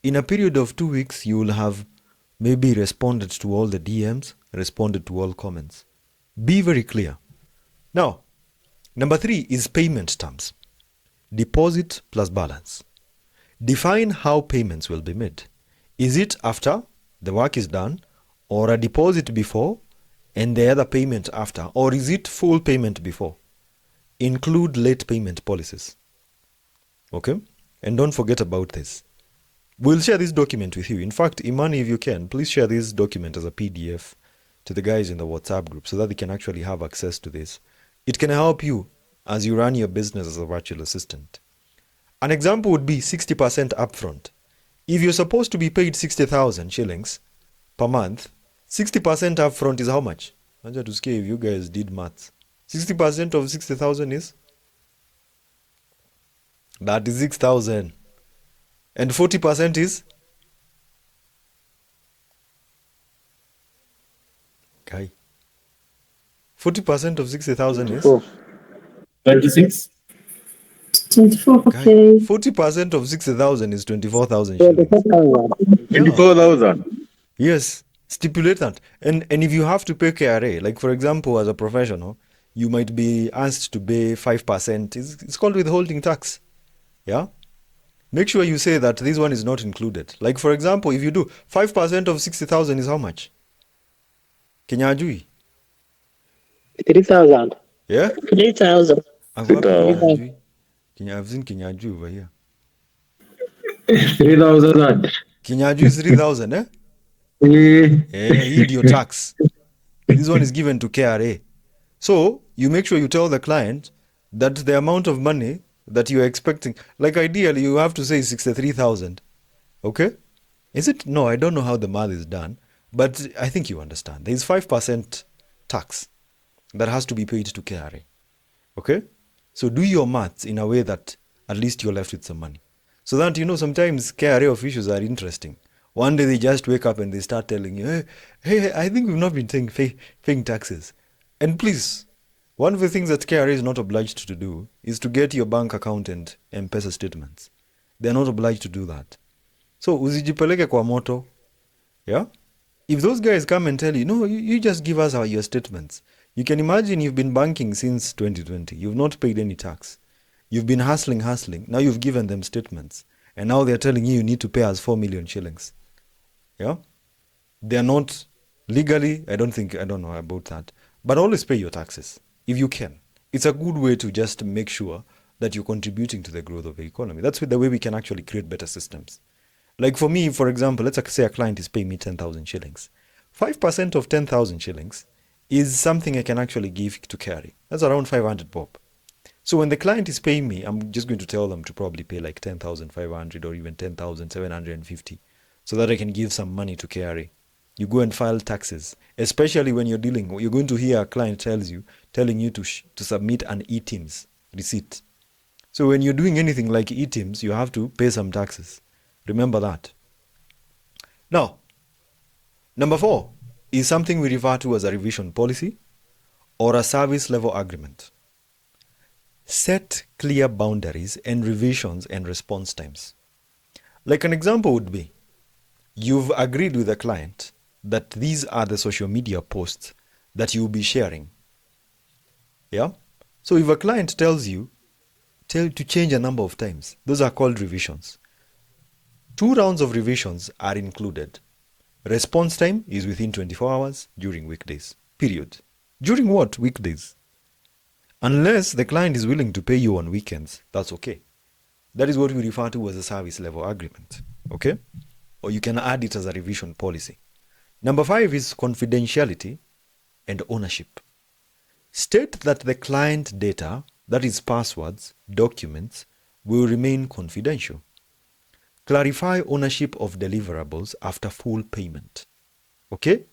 In a period of 2 weeks, you will have maybe responded to all the DMs, responded to all comments. Be very clear. Now, number 3 is payment terms. Deposit plus balance. Define how payments will be made. Is it after the work is done, or a deposit before and the other payment after, or is it full payment before? Include late payment policies. Okay? And don't forget about this. We'll share this document with you. In fact, Imani, if you can, please share this document as a PDF to the guys in the WhatsApp group so that they can actually have access to this. It can help you as you run your business as a virtual assistant. An example would be 60% upfront. If you're supposed to be paid 60,000 shillings per month, 60% upfront is how much? Acha tusikie if you guys did maths. 60% of 60,000 is? That is 6,000. And 40% is? Okay. 40% of 60,000 is? 26. 24, Okay. okay. 40% of 60,000 is 24,000 shillings. 24,000. Yes, stipulate that. And if you have to pay KRA, like for example, as a professional, you might be asked to pay 5%. It's called withholding tax. Yeah? Make sure you say that this one is not included. Like for example, if you do 5% of 60,000 is how much? Kenya ajui? 3,000. Yeah? 3,000. Ako wapi Kenya Wow. ajui? I've seen Kenya ajui over here. 3,000. Kenya ajui is 3,000, eh? Hii ndio tax. This one is given to KRA. So you make sure you tell the client that the amount of money that you're expecting, like ideally you have to say 63,000. Okay? Is it? No, I don't know how the math is done, but I think you understand. There is 5% tax that has to be paid to KRA. Okay? So do your maths in a way that at least you're left with some money. So that, sometimes KRA officials are interesting. One day they just wake up and they start telling you, hey, I think we've not been paying taxes. And please, one of the things that KRA is not obliged to do is to get your bank account and M-Pesa statements. They're not obliged to do that. So usijipeleke kwa moto. Yeah? If those guys come and tell you, no, you just give us your statements. You can imagine you've been banking since 2020. You've not paid any tax. You've been hustling. Now you've given them statements. And now they're telling you need to pay us 4 million shillings. Yeah? They're not legally, I don't know about that. But always pay your taxes if you can. It's a good way to just make sure that you're contributing to the growth of the economy. That's the way we can actually create better systems. Like for me, for example, let's say a client is paying me 10,000 shillings. 5% of 10,000 shillings is something I can actually give to carry. That's around 500 bob. So when the client is paying me, I'm just going to tell them to probably pay like 10,500 or even 10,750 so that I can give some money to carry. You go and file taxes, especially when you're going to hear a client telling you to submit an e-Teams receipt. So when you're doing anything like e-Teams, you have to pay some taxes. Remember that. Now, number 4 is something we refer to as a revision policy or a service level agreement. Set clear boundaries and revisions and response times. Like an example would be, you've agreed with the client that these are the social media posts that you'll be sharing. Yeah? So if a client tells you to change a number of times, those are called revisions. 2 rounds of revisions are included. Response time is within 24 hours during weekdays. Period. During what? Weekdays. Unless the client is willing to pay you on weekends, that's okay. That is what we refer to as a service level agreement. Okay? Or you can add it as a revision policy. Number 5 is confidentiality and ownership. State that the client data, that is passwords, documents, will remain confidential. Clarify ownership of deliverables after full payment. Okay?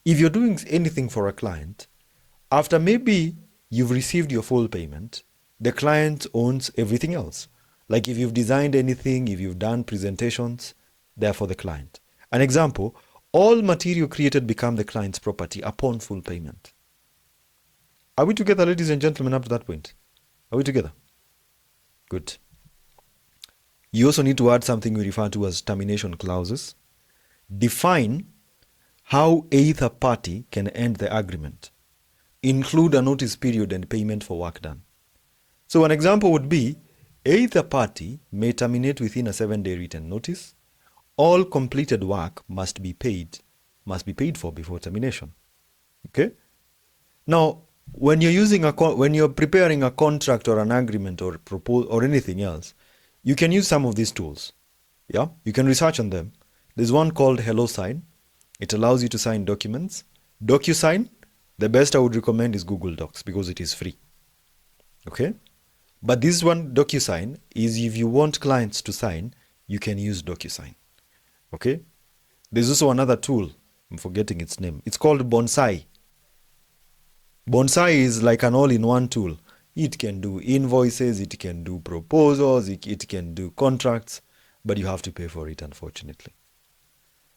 If you're doing anything for a client, after maybe you've received your full payment, the client owns everything else. Like if you've designed anything, if you've done presentations, they're for the client. An example, all material created become the client's property upon full payment. Are we together, ladies and gentlemen, up to that point? Are we together? Good. You also need to add something we refer to as termination clauses. Define how either party can end the agreement. Include a notice period and payment for work done. So an example would be, either party may terminate within a 7-day written notice. All completed work must be paid for before termination. Okay? Now, when you're preparing a contract or an agreement or proposal or anything else, you can use some of these tools. Yeah, you can research on them. There's one called HelloSign. It allows you to sign documents. DocuSign, the best I would recommend is Google Docs because it is free. Okay? But this one, DocuSign, is if you want clients to sign, you can use DocuSign. Okay? There's also another tool. I'm forgetting its name. It's called Bonsai. Bonsai is like an all-in-one tool. It can do invoices, it can do proposals, it can do contracts, but you have to pay for it, unfortunately.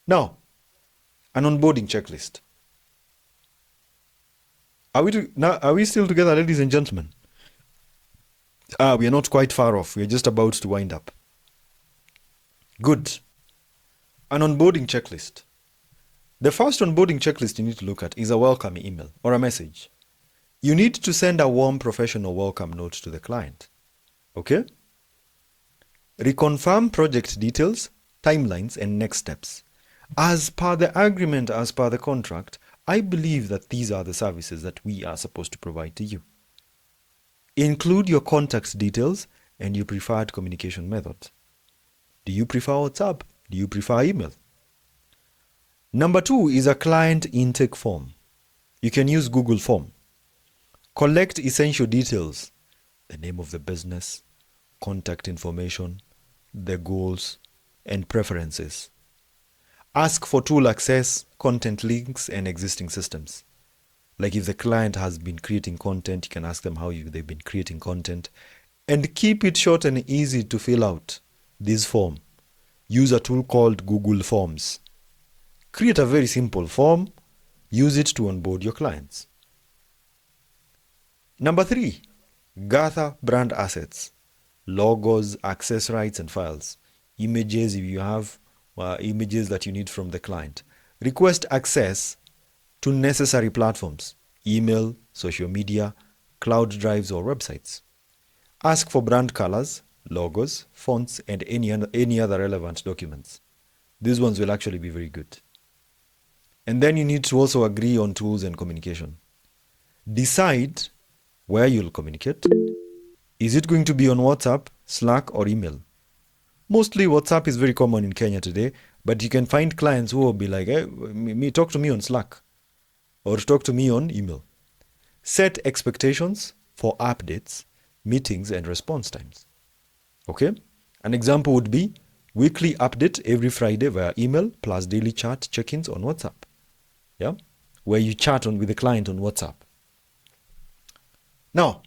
Now, an onboarding checklist. Are we still together, ladies and gentlemen? We are not quite far off. We are just about to wind up. Good. An onboarding checklist. The first onboarding checklist you need to look at is a welcome email or a message. You need to send a warm professional welcome note to the client. Okay? Reconfirm project details, timelines, and next steps. As per the agreement, as per the contract, I believe that these are the services that we are supposed to provide to you. Include your contact details and your preferred communication method. Do you prefer WhatsApp? Do you prefer email? Number 2 is a client intake form. You can use Google Form. Collect essential details, the name of the business, contact information, the goals, and preferences. Ask for tool access, content links, and existing systems. Like if the client has been creating content, you can ask them how they've been creating content. And keep it short and easy to fill out this form. Use a tool called Google Forms. Create a very simple form. Use it to onboard your clients. Number 3, gather brand assets, logos, access rights, and files. Images, if you have images that you need from the client. Request access to necessary platforms, email, social media, cloud drives, or websites. Ask for brand colors, logos, fonts, and any other relevant documents. These ones will actually be very good. And then you need to also agree on tools and communication. Decide where you'll communicate. Is it going to be on WhatsApp, Slack, or email? Mostly WhatsApp is very common in Kenya today, but you can find clients who will be like, hey, talk to me on Slack or talk to me on email. Set expectations for updates, meetings, and response times. Okay? An example would be weekly update every Friday via email plus daily chat check-ins on WhatsApp. Yeah? Where you chat with the client on WhatsApp. Now,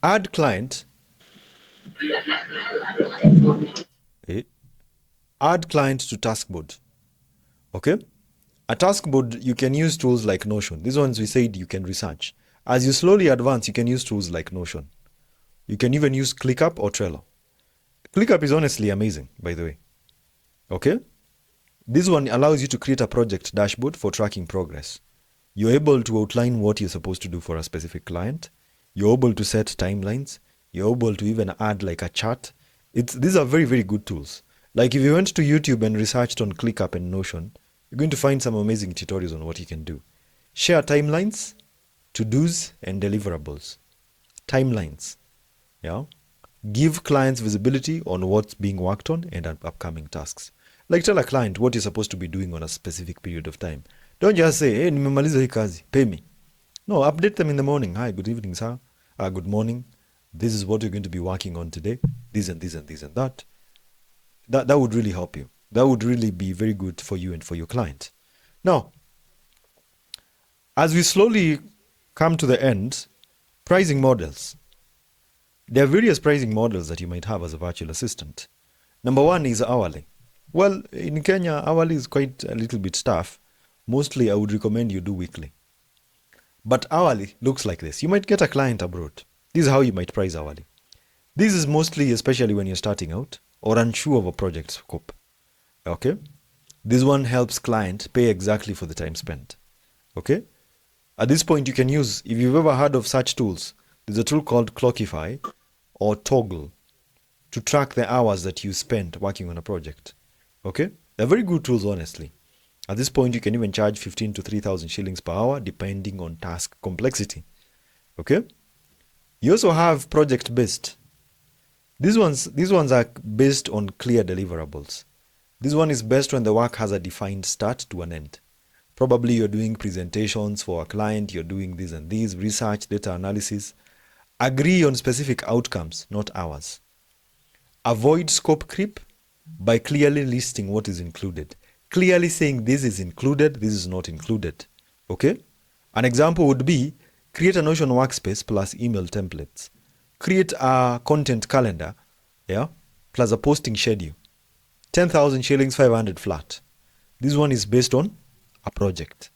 add client. Add client to taskboard. Okay? A taskboard, you can use tools like Notion. These ones we said you can research. As you slowly advance, you can use tools like Notion. You can even use ClickUp or Trello. ClickUp is honestly amazing, by the way. Okay? This one allows you to create a project dashboard for tracking progress. You're able to outline what you're supposed to do for a specific client. You're able to set timelines. You're able to even add like a chart. These are very, very good tools. Like if you went to YouTube and researched on ClickUp and Notion, You're going to find some amazing tutorials on what you can do. Share timelines, to-dos, and deliverables. Timelines. Yeah. Give clients visibility on what's being worked on and upcoming tasks. Like tell a client what you're supposed to be doing on a specific period of time. Don't just say, hey, nimemaliza hii kazi, pay me. No, update them in the morning. Hi, good evening, sir. Good morning. This is what you're going to be working on today. This and this and this and that. That would really help you. That would really be very good for you and for your client. Now, as we slowly come to the end, pricing models. There are various pricing models that you might have as a virtual assistant. Number one is hourly. Well, in Kenya, hourly is quite a little bit tough. Mostly, I would recommend you do weekly. But hourly looks like this. You might get a client abroad. This is how you might price hourly. This is mostly, especially when you're starting out or unsure of a project scope. Okay? This one helps client pay exactly for the time spent. Okay? At this point, you can use, if you've ever heard of such tools, there's a tool called Clockify or Toggle to track the hours that you spent working on a project. Okay? They're very good tools, honestly. At this point, you can even charge 15 to 3,000 shillings per hour, depending on task complexity. Okay? You also have project-based. These ones are based on clear deliverables. This one is best when the work has a defined start to an end. Probably you're doing presentations for a client, you're doing this and this, research, data analysis. Agree on specific outcomes, not hours. Avoid scope creep by clearly listing what is included. Clearly saying this is included, this is not included. Okay? An example would be create a Notion workspace plus email templates. Create a content calendar, yeah, plus a posting schedule. 10,000 shillings, 500 flat. This one is based on a project.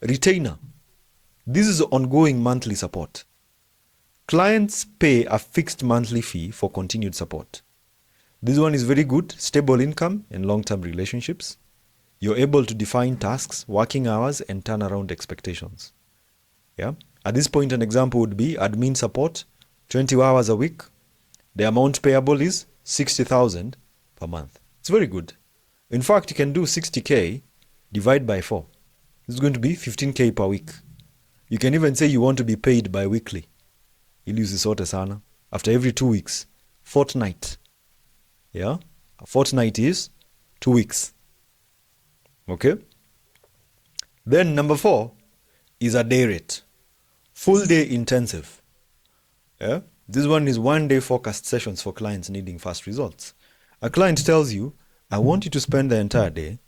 Retainer. This is ongoing monthly support. Clients pay a fixed monthly fee for continued support. This one is very good, stable income and long-term relationships. You're able to define tasks, working hours, and turnaround expectations. Yeah. At this point, an example would be admin support, 20 hours a week. The amount payable is 60,000 per month. It's very good. In fact, you can do 60K, divide by 4. This is going to be 15K per week. You can even say you want to be paid bi-weekly. Ili usisote sana. After every 2 weeks. Fortnight. Yeah? A fortnight is 2 weeks. Okay? Then number 4 is a day rate. Full day intensive. Yeah? This one is 1 day focused sessions for clients needing fast results. A client tells you, I want you to spend the entire day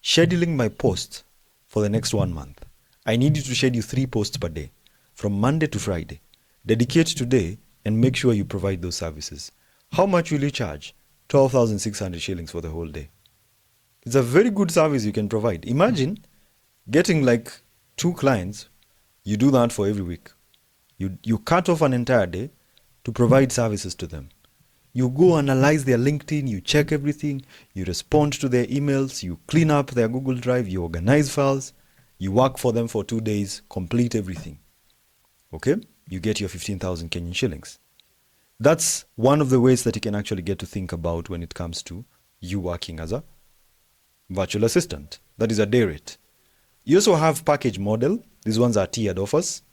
scheduling my posts for the next 1 month. I need you to schedule 3 posts per day, from Monday to Friday. Dedicate today and make sure you provide those services. How much will you charge? 12,600 shillings for the whole day. It's a very good service you can provide. Imagine getting like 2 clients. You do that for every week. You cut off an entire day to provide services to them. You go analyze their LinkedIn, you check everything, you respond to their emails, you clean up their Google Drive, you organize files, you work for them for 2 days, complete everything. Okay? You get your 15,000 Kenyan shillings. That's one of the ways that you can actually get to think about when it comes to you working as a virtual assistant. That is a day rate. You also have package model. These ones are tiered offers.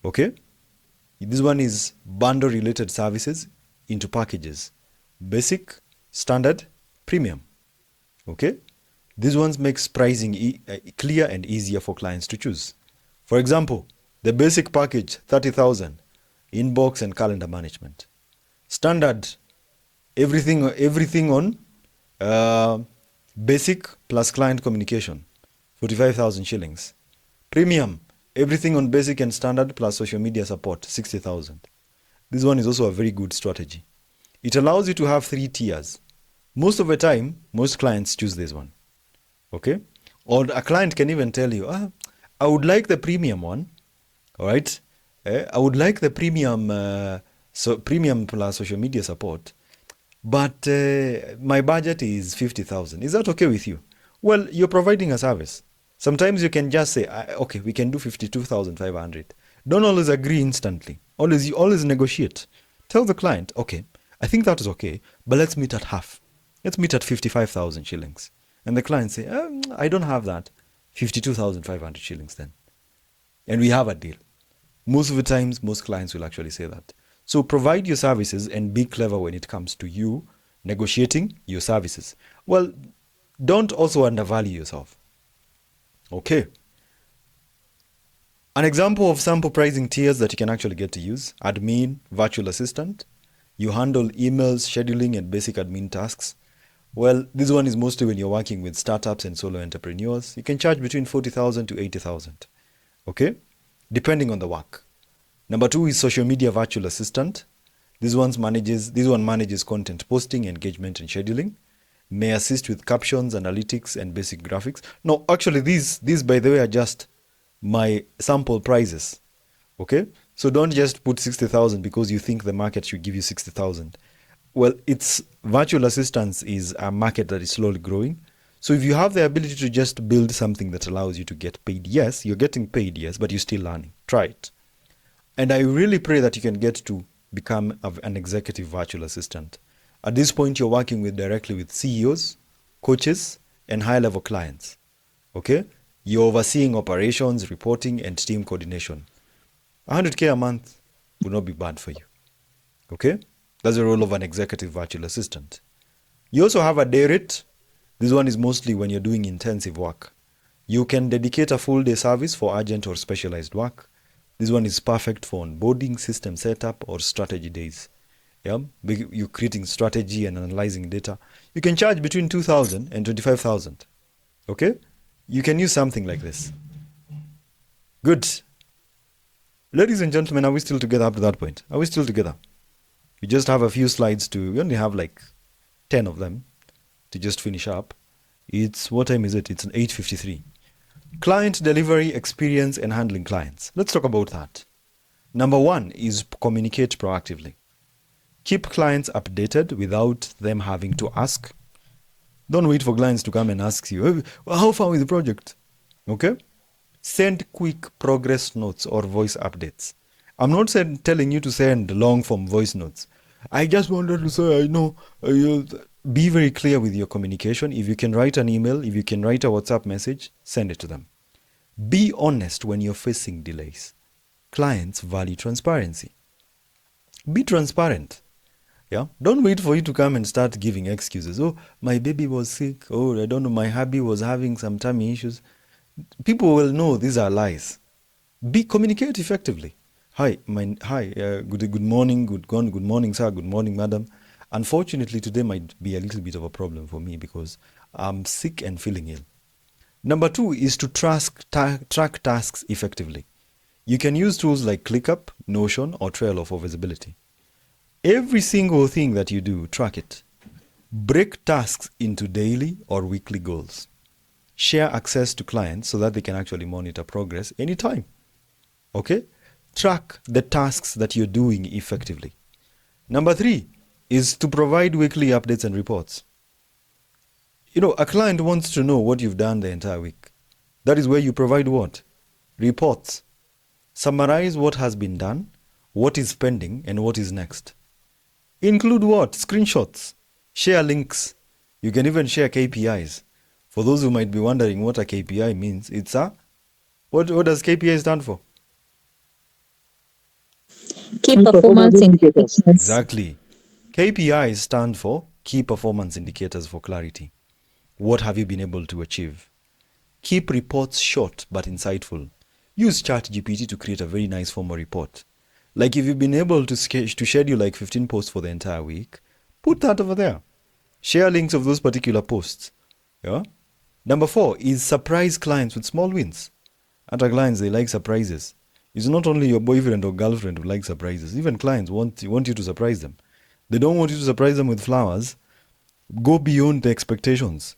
Okay? This one is bundle related services into packages. Basic, standard, premium. Okay? These ones makes pricing clear and easier for clients to choose. For example, the basic package, 30,000, inbox and calendar management. Standard, everything on basic plus client communication, 45,000 shillings. Premium, everything on basic and standard plus social media support, 60,000. This one is also a very good strategy. It allows you to have 3 tiers. Most of the time, most clients choose this one. Okay? Or a client can even tell you, I would like the premium one. All right? I would like the premium, premium plus social media support. But my budget is 50,000. Is that okay with you? Well, you're providing a service. Sometimes you can just say, okay, we can do 52,500. Don't always agree instantly. Always negotiate. Tell the client, okay, I think that is okay, but let's meet at half. Let's meet at 55,000 shillings. And the client say, I don't have that. 52,500 shillings then. And we have a deal. Most of the times, most clients will actually say that. So provide your services and be clever when it comes to you negotiating your services. Well, don't also undervalue yourself. Okay. An example of sample pricing tiers that you can actually get to use: admin, virtual assistant. You handle emails, scheduling, and basic admin tasks. Well, this one is mostly when you're working with startups and solo entrepreneurs. You can charge between 40,000 to 80,000. Okay? Depending on the work. Number 2 is social media virtual assistant. This one manages content posting, engagement, and scheduling. May assist with captions, analytics, and basic graphics. No, actually, these by the way are just my sample prices. Okay? So don't just put 60,000 because you think the market should give you 60,000. Well, it's virtual assistants is a market that is slowly growing. So if you have the ability to just build something that allows you to get paid, yes, you're getting paid, yes, but you're still learning. Try it. And I really pray that you can get to become an executive virtual assistant. At this point, you're working directly with CEOs, coaches, and high-level clients. Okay? You're overseeing operations, reporting, and team coordination. 100K a month would not be bad for you. Okay? That's the role of an executive virtual assistant. You also have a day rate. This one is mostly when you're doing intensive work. You can dedicate a full day service for urgent or specialized work. This one is perfect for onboarding, system setup, or strategy days. Yeah? You're creating strategy and analyzing data. You can charge between 2,000 and 25,000. Okay? You can use something like this. Good. Ladies and gentlemen, are we still together up to that point? Are we still together? We just have a few slides we only have like 10 of them to just finish up. What time is it? It's 8:53. Client delivery, experience, and handling clients. Let's talk about that. Number 1 is communicate proactively. Keep clients updated without them having to ask. Don't wait for clients to come and ask you, "Hey, how far with the project?" Okay? Send quick progress notes or voice updates. I'm not telling you to send long form voice notes. I just wanted to say, I know, be very clear with your communication. If you can write an email, if you can write a WhatsApp message, send it to them. Be honest when you're facing delays. Clients value transparency. Be transparent. Yeah? Don't wait for you to come and start giving excuses. Oh, my baby was sick. Oh, I don't know, my hubby was having some tummy issues. People will know these are lies. Communicate effectively. Good morning, good morning, sir, good morning, madam. Unfortunately, today might be a little bit of a problem for me because I'm sick and feeling ill. Number 2 is to track tasks effectively. You can use tools like ClickUp, Notion, or Trello for visibility. Every single thing that you do, track it. Break tasks into daily or weekly goals. Share access to clients so that they can actually monitor progress anytime. Okay? Track the tasks that you're doing effectively. Number 3 is to provide weekly updates and reports. A client wants to know what you've done the entire week. That is where you provide what? Reports. Summarize what has been done, what is pending, and what is next. Include what? Screenshots. Share links. You can even share KPIs. For those who might be wondering what a KPI means, what does KPI stand for? Key performance indicators. Exactly. KPIs stand for Key Performance Indicators for clarity. What have you been able to achieve? Keep reports short but insightful. Use ChatGPT to create a very nice formal report. Like if you've been able to schedule like 15 posts for the entire week, put that over there. Share links of those particular posts. Yeah. Number 4 is surprise clients with small wins. Other clients, they like surprises. It's not only your boyfriend or girlfriend who like surprises. Even clients want you to surprise them. They don't want you to surprise them with flowers. Go beyond the expectations.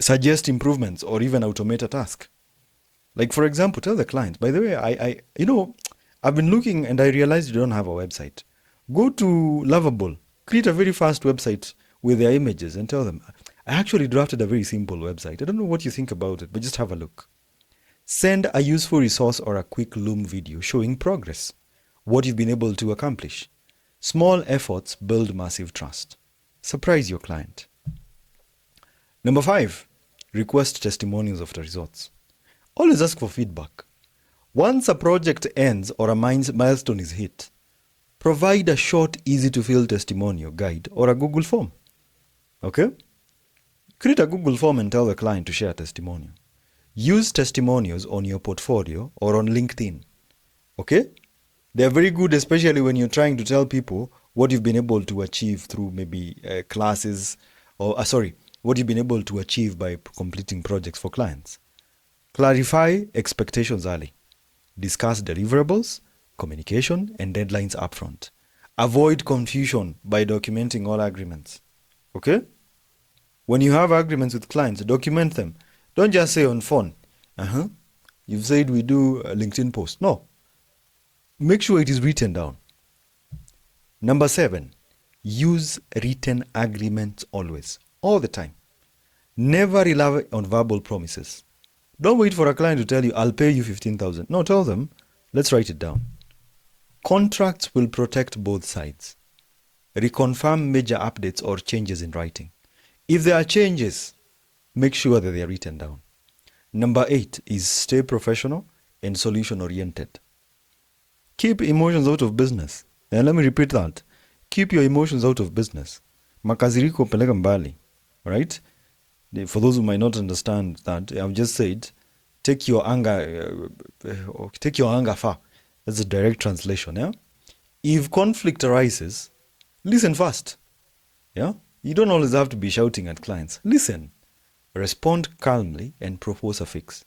Suggest improvements or even automate a task. Like for example, tell the client, by the way, I've been looking and I realized you don't have a website. Go to Lovable, create a very fast website with their images and tell them, I actually drafted a very simple website. I don't know what you think about it, but just have a look. Send a useful resource or a quick Loom video showing progress, what you've been able to accomplish. Small efforts build massive trust. Surprise your client. Number 5, request testimonials after results. Always ask for feedback. Once a project ends or a milestone is hit, provide a short, easy-to-fill testimonial guide or a Google form. Okay? Create a Google form and tell the client to share a testimonial. Use testimonials on your portfolio or on LinkedIn. Okay? They're very good, especially when you're trying to tell people what you've been able to achieve through maybe classes or, what you've been able to achieve by completing projects for clients. Clarify expectations early. Discuss deliverables, communication, and deadlines upfront. Avoid confusion by documenting all agreements. Okay? When you have agreements with clients, document them. Don't just say on phone, you've said we do a LinkedIn post. No. Make sure it is written down. Number 7, use written agreements always, all the time. Never rely on verbal promises. Don't wait for a client to tell you, I'll pay you 15,000. No, tell them, let's write it down. Contracts will protect both sides. Reconfirm major updates or changes in writing. If there are changes, make sure that they are written down. Number 8 is stay professional and solution-oriented. Keep emotions out of business. And let me repeat that. Keep your emotions out of business. Makaziriko peleka mbali. Right? For those who might not understand that, I've just said, take your anger far. That's a direct translation. Yeah. If conflict arises, listen first. Yeah. You don't always have to be shouting at clients. Listen, respond calmly, and propose a fix.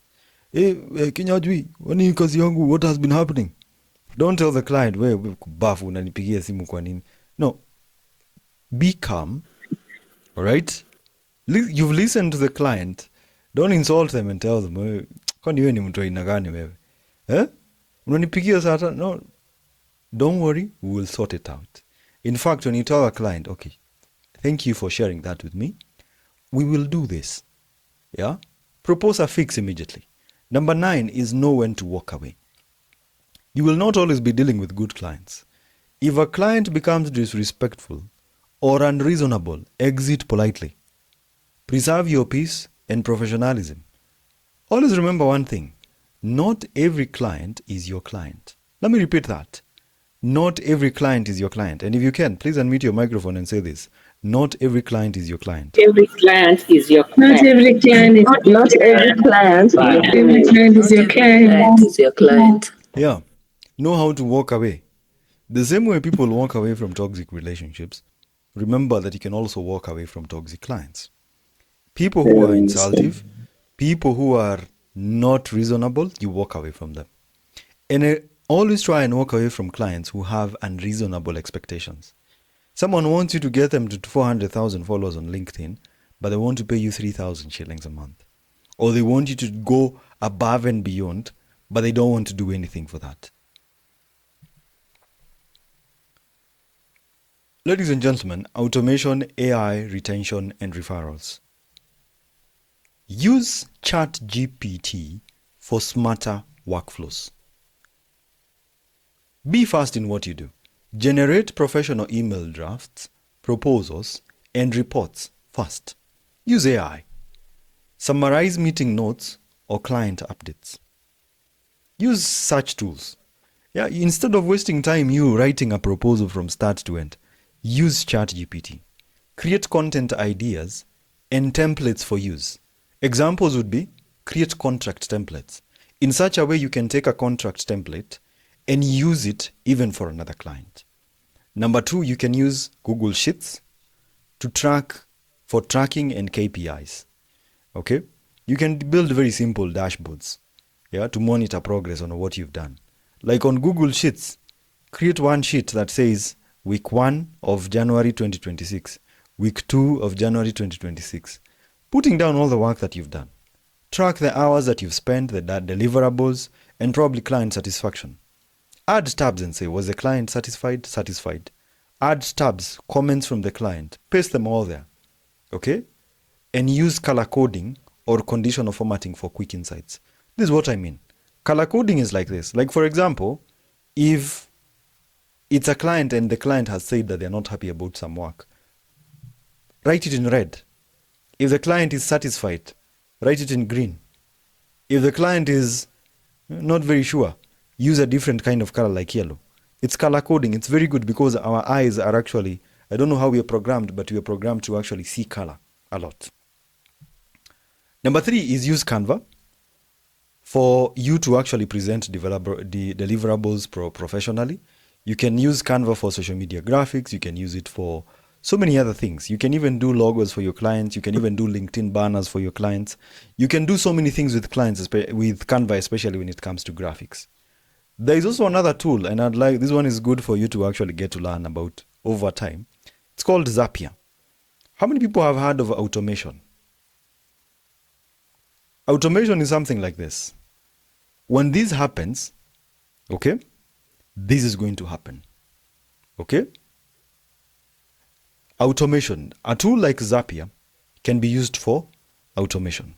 Kinyajwi, wani kazi yangu, what has been happening? Don't tell the client, bafu unanipigia simu kwa nini. No. Be calm. All right? You've listened to the client. Don't insult them and tell them, kwani wewe ni mtu aina gani wewe? Unanipigia sasa? No. Don't worry, we will sort it out. In fact, when you tell a client, okay, thank you for sharing that with me, we will do this. Yeah? Propose a fix immediately. Number 9 is know when to walk away. You will not always be dealing with good clients. If a client becomes disrespectful or unreasonable, exit politely. Preserve your peace and professionalism. Always remember one thing. Not every client is your client. Let me repeat that. Not every client is your client. And if you can, please unmute your microphone and say this. Not every client is your client. Every client is your Not client. every client is not every client. Every client is your client. Is your client. Yeah. Know how to walk away. The same way people walk away from toxic relationships, remember that you can also walk away from toxic clients. People who are insultive, people who are not reasonable, you walk away from them. And always try and walk away from clients who have unreasonable expectations. Someone wants you to get them to 400,000 followers on LinkedIn, but they want to pay you 3,000 shillings a month. Or they want you to go above and beyond, but they don't want to do anything for that. Ladies and gentlemen, automation, AI, retention, and referrals. Use ChatGPT for smarter workflows. Be fast in what you do. Generate professional email drafts, proposals, and reports fast. Use AI. Summarize meeting notes or client updates. Use such tools. Yeah, instead of wasting time you writing a proposal from start to end, use ChatGPT. Create content ideas and templates for use. Examples would be create contract templates. In such a way you can take a contract template and use it even for another client. Number 2, you can use Google Sheets to tracking and KPIs. Okay? You can build very simple dashboards, to monitor progress on what you've done. Like on Google Sheets, create one sheet that says week 1 of January 2026, week 2 of January 2026, putting down all the work that you've done. Track the hours that you've spent, the deliverables, and probably client satisfaction. Add tabs and say, was the client satisfied? Satisfied. Add tabs, comments from the client. Paste them all there. Okay? And use color coding or conditional formatting for quick insights. This is what I mean. Color coding is like this. Like, for example, if it's a client and the client has said that they're not happy about some work, write it in red. If the client is satisfied, write it in green. If the client is not very sure, use a different kind of color like yellow. It's color coding. It's very good because our eyes are actually, I don't know how we are programmed, but we are programmed to actually see color a lot. Number 3 is use Canva for you to actually present the deliverables professionally. You can use Canva for social media graphics. You can use it for so many other things. You can even do logos for your clients. You can even do LinkedIn banners for your clients. You can do so many things with clients, with Canva, especially when it comes to graphics. There is also another tool, and this one is good for you to actually get to learn about over time. It's called Zapier. How many people have heard of automation? Automation is something like this. When this happens, okay, this is going to happen. Okay? Automation. A tool like Zapier can be used for automation.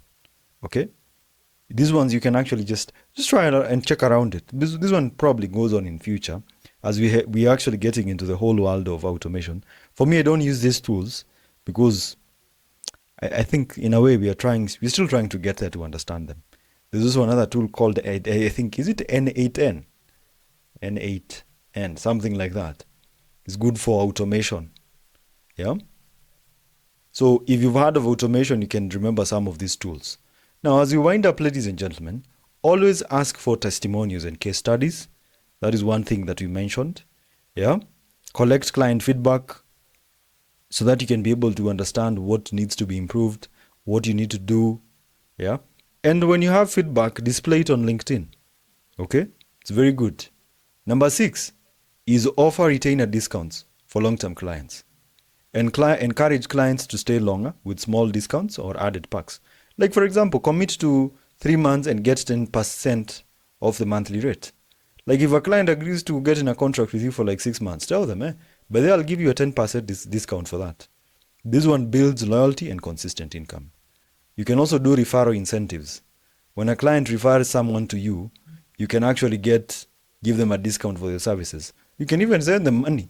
Okay? These ones you can actually just try and check around it. This one probably goes on in future as we are actually getting into the whole world of automation. For me, I don't use these tools because I think in a way we're still trying to get there to understand them. There's also another tool called, I think, is it N8N? N8N, something like that. It's good for automation. Yeah? So if you've heard of automation, you can remember some of these tools. Now, as you wind up, ladies and gentlemen, always ask for testimonials and case studies. That is one thing that we mentioned. Yeah? Collect client feedback so that you can be able to understand what needs to be improved, what you need to do. Yeah? And when you have feedback, display it on LinkedIn. Okay? It's very good. Number 6 is offer retainer discounts for long-term clients. Encourage clients to stay longer with small discounts or added perks. Like, for example, commit to 3 months and get 10% off the monthly rate. Like, if a client agrees to get in a contract with you for like 6 months, tell them, but they'll give you a 10% discount for that. This one builds loyalty and consistent income. You can also do referral incentives. When a client refers someone to you, you can actually give them a discount for your services. You can even send them money.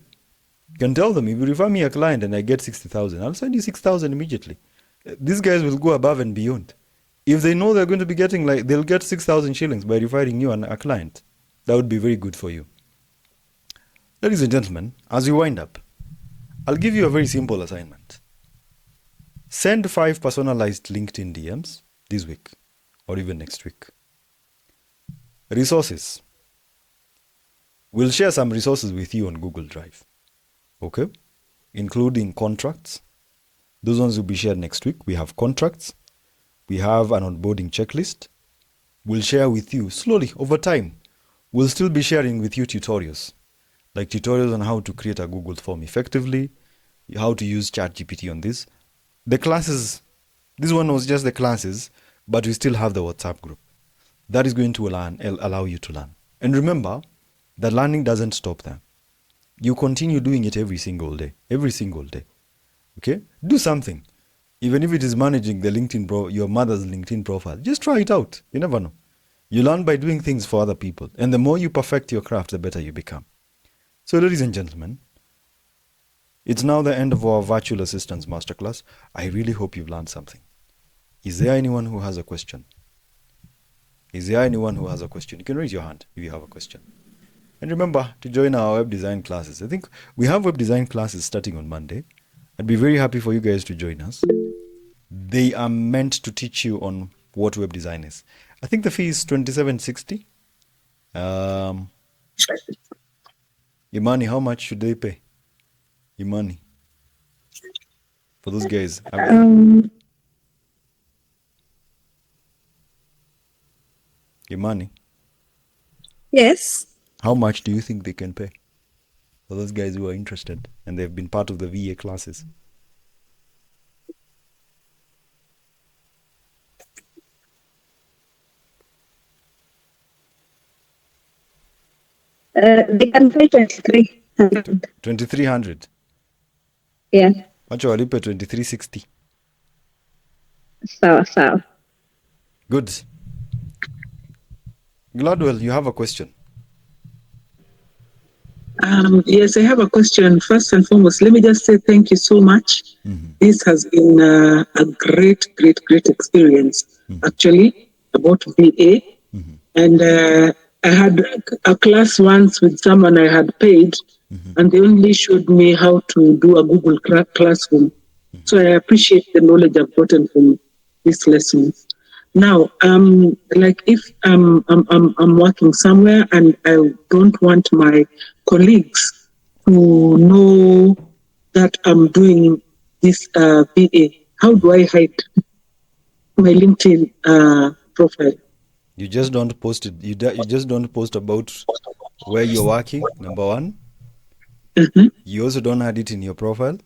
You can tell them, if you refer me a client and I get 60,000, I'll send you 6,000 immediately. These guys will go above and beyond. If they know they're going to be getting, they'll get 6,000 shillings by referring you a client. That would be very good for you. Ladies and gentlemen, as we wind up, I'll give you a very simple assignment. Send 5 personalized LinkedIn DMs this week or even next week. Resources. We'll share some resources with you on Google Drive. Okay? Including contracts. Those ones will be shared next week. We have contracts. We have an onboarding checklist. We'll share with you slowly over time. We'll still be sharing with you tutorials. Like tutorials on how to create a Google form effectively, how to use ChatGPT on this. The classes, this one was just the classes, but we still have the WhatsApp group. That is going to allow you to learn. And remember, that learning doesn't stop there. You continue doing it every single day. Okay? Do something. Even if it is managing the your mother's LinkedIn profile, just try it out. You never know. You learn by doing things for other people. And the more you perfect your craft, the better you become. So, ladies and gentlemen, it's now the end of our Virtual Assistants Masterclass. I really hope you've learned something. Is there anyone who has a question? You can raise your hand if you have a question. And remember to join our web design classes. I think we have web design classes starting on Monday. I'd be very happy for you guys to join us. They are meant to teach you on what web design is. I think the fee is $27.60. Imani, how much should they pay? Imani, for those guys. Imani, Yes. how much do you think they can pay for those guys who are interested and they've been part of the VA classes? They can pay 2300. 2,300. Yeah. Wacha walipe 2,360. Sawa. Good. Gladwell, you have a question. Yes, I have a question. First and foremost, let me just say thank you so much. This has been a great experience, actually, about VA. And I had a class once with someone I had paid, and they only showed me how to do a Google Classroom. So I appreciate the knowledge I've gotten from this lesson. Now, like if I'm working somewhere and I don't want my colleagues to know that I'm doing this VA, how do I hide my LinkedIn profile? You just don't post it. You just don't post about where you're working, number one. You also don't add it in your profile.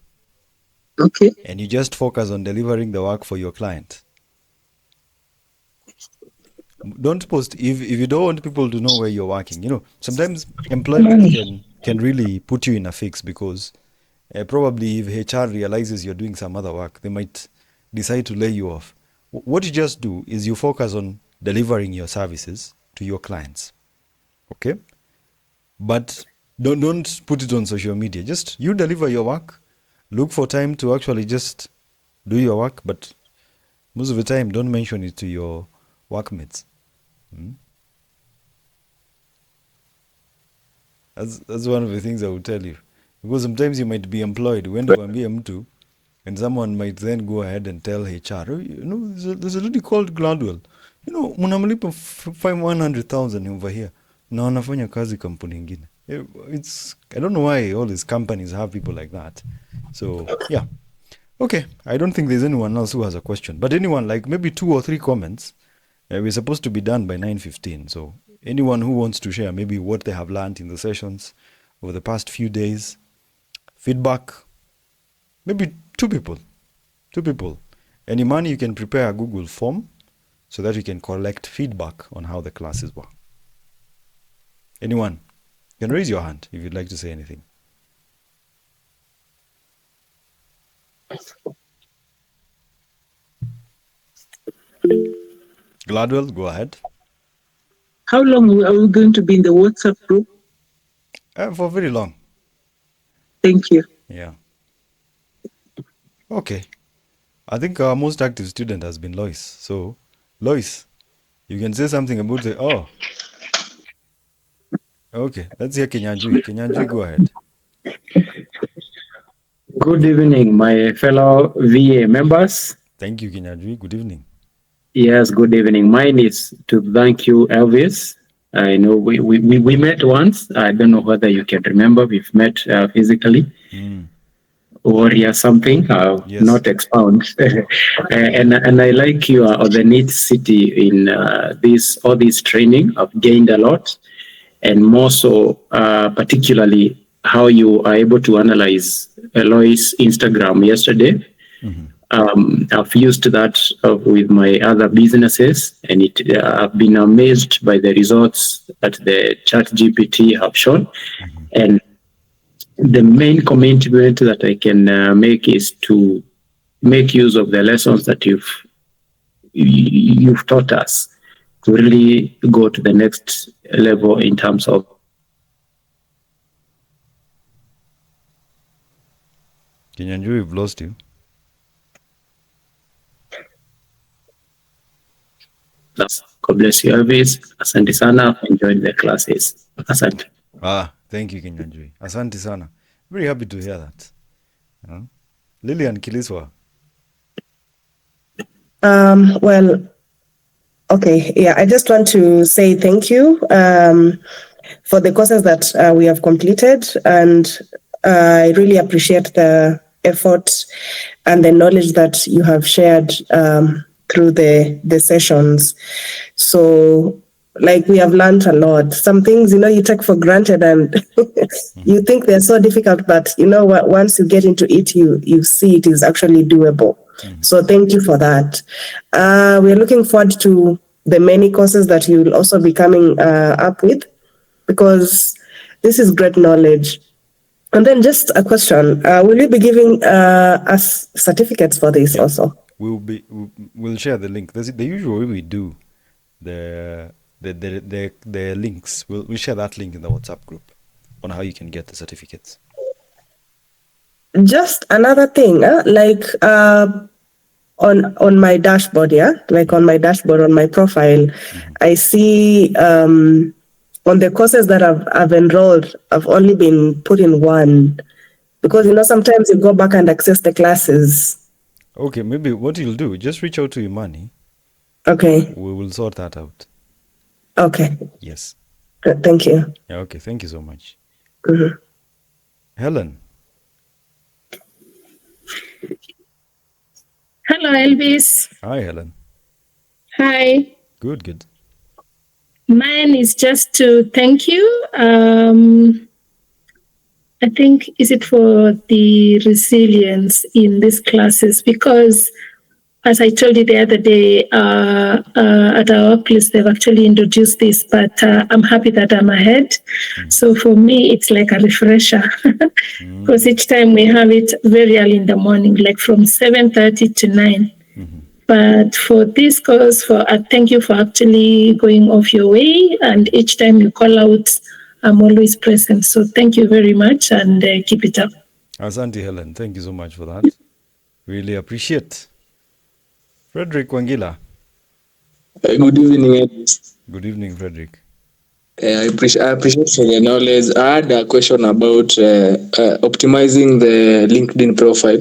Okay. And you just focus on delivering the work for your client. Don't post if you don't want people to know where you're working. You know, sometimes employment can really put you in a fix because probably if HR realizes you're doing some other work, they might decide to lay you off. What you just do is you focus on delivering your services to your clients. Okay? But don't put it on social media. Just you deliver your work. Look for time to actually just do your work, but most of the time don't mention it to your workmates. That's one of the things I will tell you. Because sometimes you might be employed, uende kuambia mtu, and someone might then go ahead and tell HR, "Oh, you know, there's a lady called Gladwell. You know, mnamlipa 100,000 over here. Na wanafanya kazi kampuni ingine." I don't know why all these companies have people like that. So, yeah. Okay, I don't think there's anyone else who has a question. But anyone, like maybe 2 or 3 comments. We're supposed to be done by 9:15. So anyone who wants to share maybe what they have learned in the sessions over the past few days, feedback, maybe 2 people. 2 people. And Imani, you can prepare a Google form so that you can collect feedback on how the classes were. Anyone? You can raise your hand if you'd like to say anything. Gladwell, go ahead. How long are we going to be in the WhatsApp group? For very long. Thank you. Yeah. Okay. I think our most active student has been Lois. So, Lois, you can say something about the. Oh, okay. Let's hear Kenyanjui. Kenyanjui, go ahead. Good evening, my fellow VA members. Thank you, Kenyanjui. Good evening. Yes, good evening. Mine is to thank you, Elvis. I know we met once. I don't know whether you can remember. We've met physically. Or something, Yes. not expound. and I like your authenticity in all this training. I've gained a lot, and more so, particularly how you are able to analyze Eloy's Instagram yesterday. I've used that with my other businesses, and I've been amazed by the results that the ChatGPT have shown. And the main commitment that I can make is to make use of the lessons that you've taught us to really go to the next level in terms of Kenyanjui, we've lost you. God bless you, Elvis. Asante sana. Enjoyed the classes. Asante. Thank you, Kenyanjui. Asante sana. Very happy to hear that. Lillian Kiliswa. Well, okay. Yeah, I just want to say thank you for the courses that we have completed. And I really appreciate the effort and the knowledge that you have shared through the sessions. So, like, we have learned a lot. Some things, you take for granted and you think they're so difficult, but once you get into it, you see it is actually doable. So thank you for that. We're looking forward to the many courses that you will also be coming up with, because this is great knowledge. And then just a question, will you be giving us certificates for this also? We'll share the link. The usual way we do the links. We'll share that link in the WhatsApp group. on how you can get the certificates. Just another thing, like on my dashboard, on my dashboard, on my profile, I see on the courses that I've enrolled, I've only been put in one, because sometimes you go back and access the classes. Okay, maybe what you'll do, just reach out to Imani. Okay. We will sort that out. Okay. Yes. Thank you. Yeah, okay, thank you so much. Mm-hmm. Helen. Hello, Elvis. Hi, Helen. Hi. Good. Mine is just to thank you. I think, is it for the resilience in these classes? Because as I told you the other day, at our workplace, they've actually introduced this, but I'm happy that I'm ahead. So for me, it's like a refresher, because each time we have it very early in the morning, like from 7:30 to 9. But for this course, thank you for actually going off your way, and each time you call out, I'm always present. So thank you very much, and keep it up. Asante, Helen. Thank you so much for that. Really appreciate. Frederick Wangila. Good evening, Elvis. Good evening, Frederick. I appreciate for the knowledge. I had a question about optimizing the LinkedIn profile.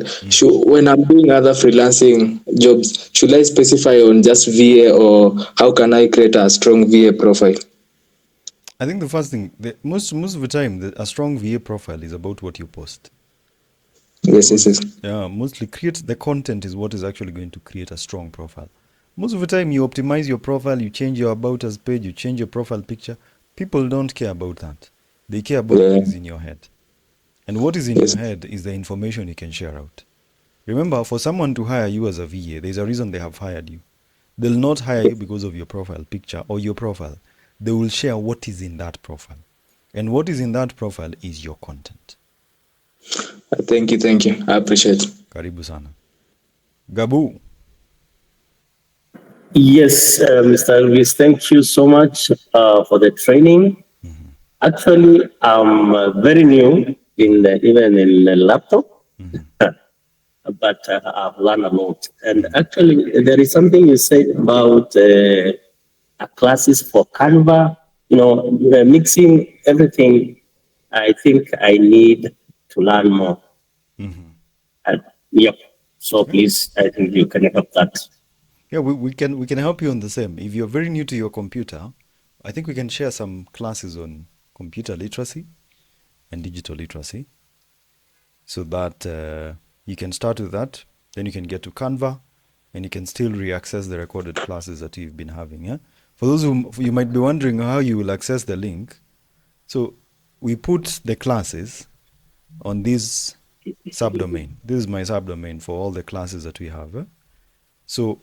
When I'm doing other freelancing jobs, should I specify on just VA, or how can I create a strong VA profile? I think the first thing, most of the time, a strong VA profile is about what you post. Yes. Yeah, mostly create the content is what is actually going to create a strong profile. Most of the time, you optimize your profile, you change your About Us page, you change your profile picture. People don't care about that. They care about what is in your head. And what is in your head is the information you can share out. Remember, for someone to hire you as a VA, there's a reason they have hired you. They'll not hire you because of your profile picture or your profile. They will share what is in that profile. And what is in that profile is your content. Thank you. I appreciate. Karibu sana. Gabu. Yes, Mr. Elvis, thank you so much for the training. Actually, I'm very new even in the laptop, but I've learned a lot. And actually, there is something you said about classes for Canva, mixing everything. I think I need to learn more. Yep. So please, I think you can help that. Yeah, we can help you on the same. If you're very new to your computer, I think we can share some classes on computer literacy and digital literacy, so that you can start with that. Then you can get to Canva, and you can still re-access the recorded classes that you've been having. Yeah. For those who you might be wondering how you will access the link, so we put the classes on this subdomain. This is my subdomain for all the classes that we have. So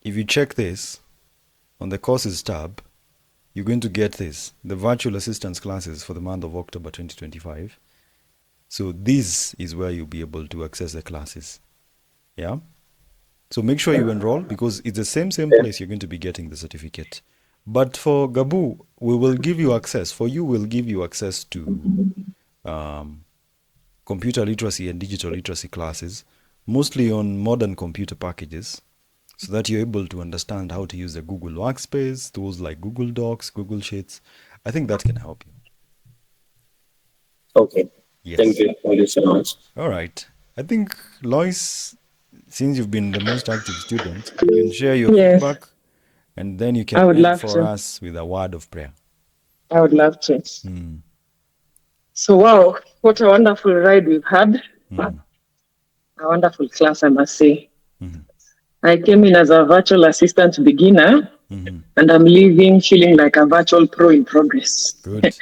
if you check this on the courses tab, you're going to get this, the virtual assistance classes for the month of October 2025. So this is where you'll be able to access the classes. Yeah. So make sure you enroll, because it's the same place you're going to be getting the certificate. But for Gabu, we will give you access. For you, we'll give you access to computer literacy and digital literacy classes, mostly on modern computer packages, so that you're able to understand how to use the Google Workspace, tools like Google Docs, Google Sheets. I think that can help you. Okay. Yes. Thank you so much. All right. I think, Lois, since you've been the most active student, you can share your feedback, and then you can end for us with a word of prayer. I would love to. So, wow, what a wonderful ride we've had. A wonderful class, I must say. I came in as a virtual assistant beginner, and I'm leaving feeling like a virtual pro in progress. Good.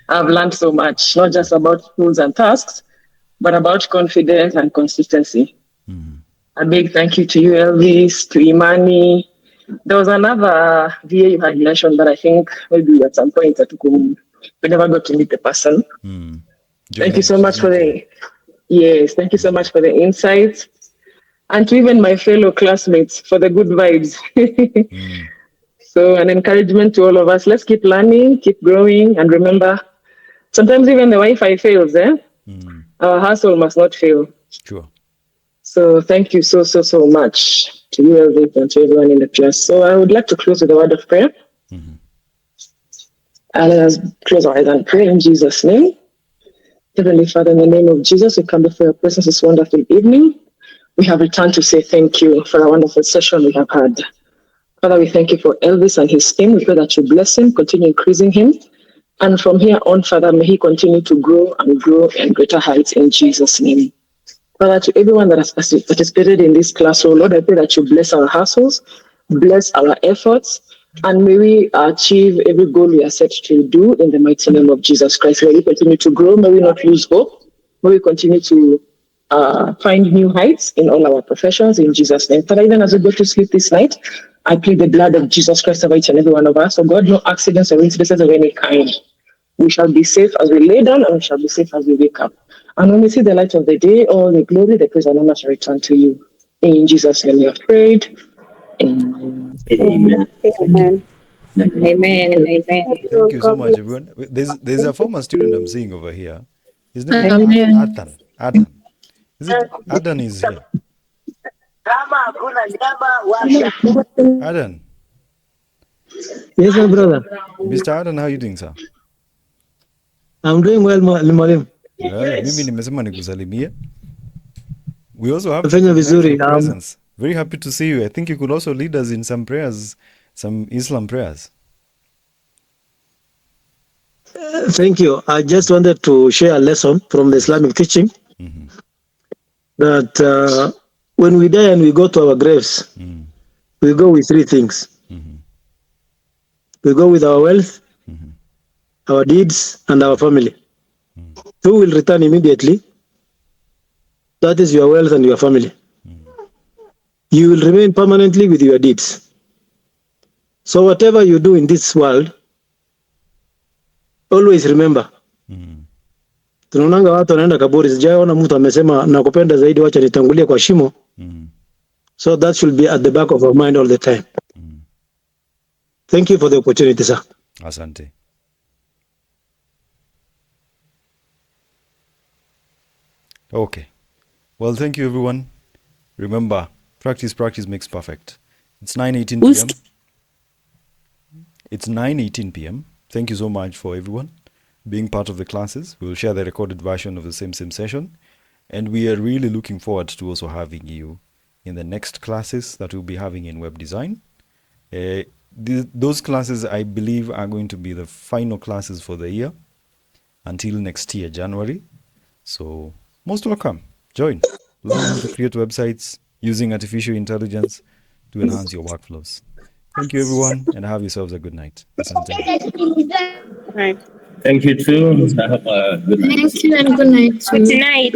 I've learned so much, not just about tools and tasks, but about confidence and consistency. A big thank you to you, Elvis, to Imani. There was another VA you had mentioned, but I think maybe at some point we never got to meet the person. Thank you so much for thank you so much for the insights. And to even my fellow classmates for the good vibes. So an encouragement to all of us. Let's keep learning, keep growing, and remember, Sometimes even the Wi-Fi fails, Our hustle must not fail. Sure. So thank you so much to you, Elvis, and to everyone in the class. So I would like to close with a word of prayer. And let us close our eyes and pray in Jesus' name. Heavenly Father, in the name of Jesus, we come before your presence this wonderful evening. We have returned to say thank you for a wonderful session we have had. Father, we thank you for Elvis and his team. We pray that you bless him, continue increasing him. And from here on, Father, may he continue to grow and grow in greater heights in Jesus' name. Father, to everyone that has participated in this class, oh Lord, I pray that you bless our hustles, bless our efforts, and may we achieve every goal we are set to do in the mighty name of Jesus Christ. May we continue to grow, may we not lose hope, may we continue to find new heights in all our professions in Jesus' name. Father, even as we go to sleep this night, I plead the blood of Jesus Christ over each and every one of us. Oh God, no accidents or incidences of any kind. We shall be safe as we lay down, and we shall be safe as we wake up. And when we see the light of the day, all the glory, the praise, and honor shall return to you. In Jesus' name we have prayed. Amen. Amen. Amen. Amen. Thank you so much, everyone. There's a former student I'm seeing over here. His name is Amen. Adhan. Adhan. Is it Adhan is here? Adhan. Yes, my brother. Mr. Adhan, how are you doing, sir? I'm doing well, Mwalimu. Mimi nimesema nikusalimie. We also have to Nafanya recognize vizuri. your presence. Very happy to see you. I think you could also lead us in some prayers, some Islam prayers. Thank you. I just wanted to share a lesson from the Islamic teaching that when we die and we go to our graves, we go with three things. We go with our wealth, our deeds, and our family. Who will return immediately? That is your wealth and your family. You will remain permanently with your deeds. So whatever you do in this world, always remember. Tunaonanga watu wanaenda kaburi, sijaona mtu amesema nakupenda zaidi, wacha nitangulie kwa shimo. So that should be at the back of our mind all the time. Thank you for the opportunity, sir. Asante. Okay. Well, thank you, everyone. Remember, practice makes perfect. It's 9:18 p.m. It's 9:18 p.m. Thank you so much for everyone being part of the classes. We'll share the recorded version of the same session. And we are really looking forward to also having you in the next classes that we'll be having in web design. Those classes, I believe, are going to be the final classes for the year until next year, January. So most welcome. Join. Learn how to create websites using artificial intelligence to enhance your workflows. Thank you, everyone, and have yourselves a good night. Asante. Right. Thank you too. Have a good night. Thank you and good night. Good night.